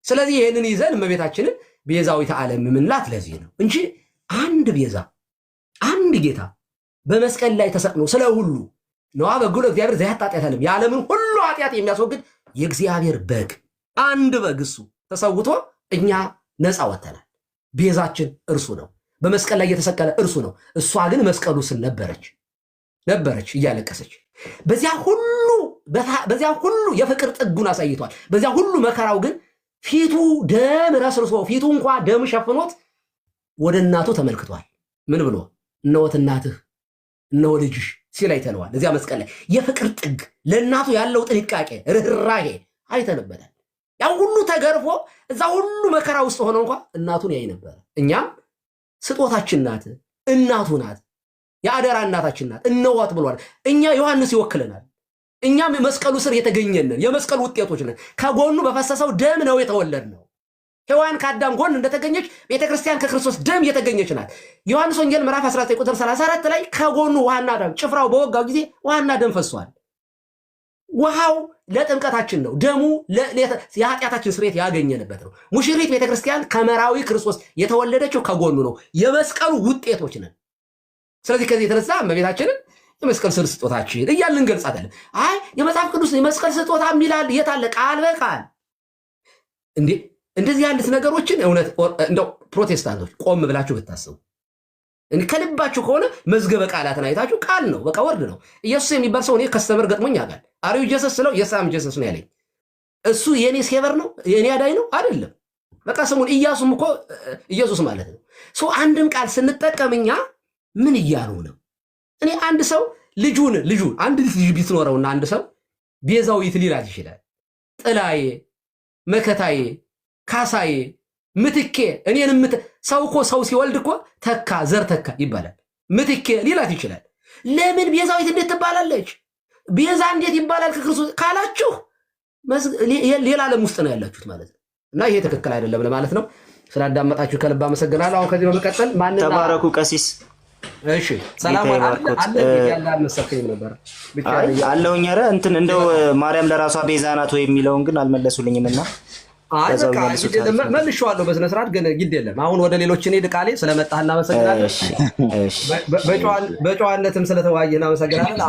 ስለዚህ ይህንን ይዘን እመቤታችንን ቤዛዊተ ዓለም ምንላት ለዚህ ነው እንጂ አንድ ቤዛ አንድ ጌታ በመስቀል ላይ ተሰቅሎ ስለ ሁሉ ነዋ በጉ ለእግዚአብሔር ዘያጣ ኃጢአት ዓለም የዓለምን ሁሉ ኃጢአት የሚያስወግድ የእግዚአብሔር በግ አንድ በግ እሱ ተሰውቶ እኛ ነፃ ወተናል። ቤዛችን እርሱ ነው። በመስቀል ላይ የተሰቀለ እርሱ ነው። እሷ ግን መስቀሉ ስር ነበረች እያለቀሰች። በዚያ ሁሉ የፍቅር ጥጉን አሳይቷል። በዚያ ሁሉ መከራው ግን ፊቱ ደም ረስርሶ ፊቱ እንኳ ደም ሸፍኖት ወደ እናቱ ተመልክቷል። ምን ብሎ? እነሆት እናትህ እነሆ ልጅሽ ሲል አይተነዋል። እዚያ መስቀል ላይ የፍቅር ጥግ ለእናቱ ያለው ጥንቃቄ ርኅራኄ አይተንበታል። ያ ሁሉ ተገርፎ እዛ ሁሉ መከራ ውስጥ ሆኖ እንኳ እናቱን ያይ ነበር። እኛም ስጦታችን ናት፣ እናቱ ናት፣ የአደራ እናታችን ናት። እነዋት ብሏል። እኛ ዮሐንስ ይወክለናል። እኛም መስቀሉ ስር የተገኘንን የመስቀሉ ውጤቶች ነን። ከጎኑ በፈሰሰው ደም ነው የተወለድነው። ሔዋን ከአዳም ጎን እንደተገኘች ቤተክርስቲያን ከክርስቶስ ደም የተገኘች ናት። ዮሐንስ ወንጌል ምዕራፍ 19 ቁጥር 34 ላይ ከጎኑ ውሃና ደም ጭፍራው በወጋው ጊዜ ውሃና ደም ፈሷል። ውሃው ለጥምቀታችን ነው፣ ደሙ የኃጢአታችን ስርየት ያገኘንበት ነው። ሙሽሪት ቤተክርስቲያን ከመራዊ ክርስቶስ የተወለደችው ከጎኑ ነው። የመስቀሉ ውጤቶች ነን። ስለዚህ ከዚህ የተነሳ እመቤታችንን የመስቀል ስር ስጦታችን እያልን እንገልጻታለን። አይ የመጽሐፍ ቅዱስ የመስቀል ስጦታ የሚላል የት አለ? ቃል በቃል እንዴ! እንደዚህ ያሉት ነገሮችን እውነት እንደው ፕሮቴስታንቶች ቆም ብላችሁ ብታስቡ ከልባችሁ ከሆነ መዝገበ ቃላትን አይታችሁ ቃል ነው፣ በቃ ወርድ ነው። ኢየሱስ የሚባል ሰው እኔ ከስተመር ገጥሞኝ ያውቃል። አሪው ኢየሱስ ስለው የሳም ኢየሱስ ነው ያለኝ። እሱ የኔ ሴቨር ነው የኔ አዳኝ ነው አይደለም። በቃ ስሙን ኢያሱም እኮ ኢየሱስ ማለት ነው። ሶ አንድም ቃል ስንጠቀምኛ ምን እያሉ ነው? እኔ አንድ ሰው ልጁን አንድ ልጅ ቢትኖረውና አንድ ሰው ቤዛዊት ሊላት ይችላል። ጥላዬ፣ መከታዬ፣ ካሳዬ፣ ምትኬ እኔን ሰው እኮ ሰው ሲወልድ እኮ ተካ ዘር ተካ ይባላል። ምትኬ ሊላት ይችላል። ለምን ቤዛዊት እንዴት ትባላለች? ቤዛ እንዴት ይባላል ከክርስቶስ ካላችሁ ሌላ ዓለም ውስጥ ነው ያላችሁት ማለት ነው። እና ይሄ ትክክል አይደለም ለማለት ነው። ስላዳመጣችሁ ከልብ አመሰግናለሁ። አሁን ከዚህ በመቀጠል ማንና ተባረኩ ቀሲስ። እሺ ሰላም አለ ያለ መሰከኝ ነበር ብቻ አለውኝ። ኧረ እንትን እንደው ማርያም ለራሷ ቤዛ ናት ወይ የሚለውን ግን አልመለሱልኝምና አይ በቃ መልሼዋለሁ በስነ ስርዓት። ግን ግድ የለም አሁን ወደ ሌሎች እኔ ድቃሌ ስለመጣህ እናመሰግናለን። በጨዋነትም ስለተወያየን እናመሰግናለን።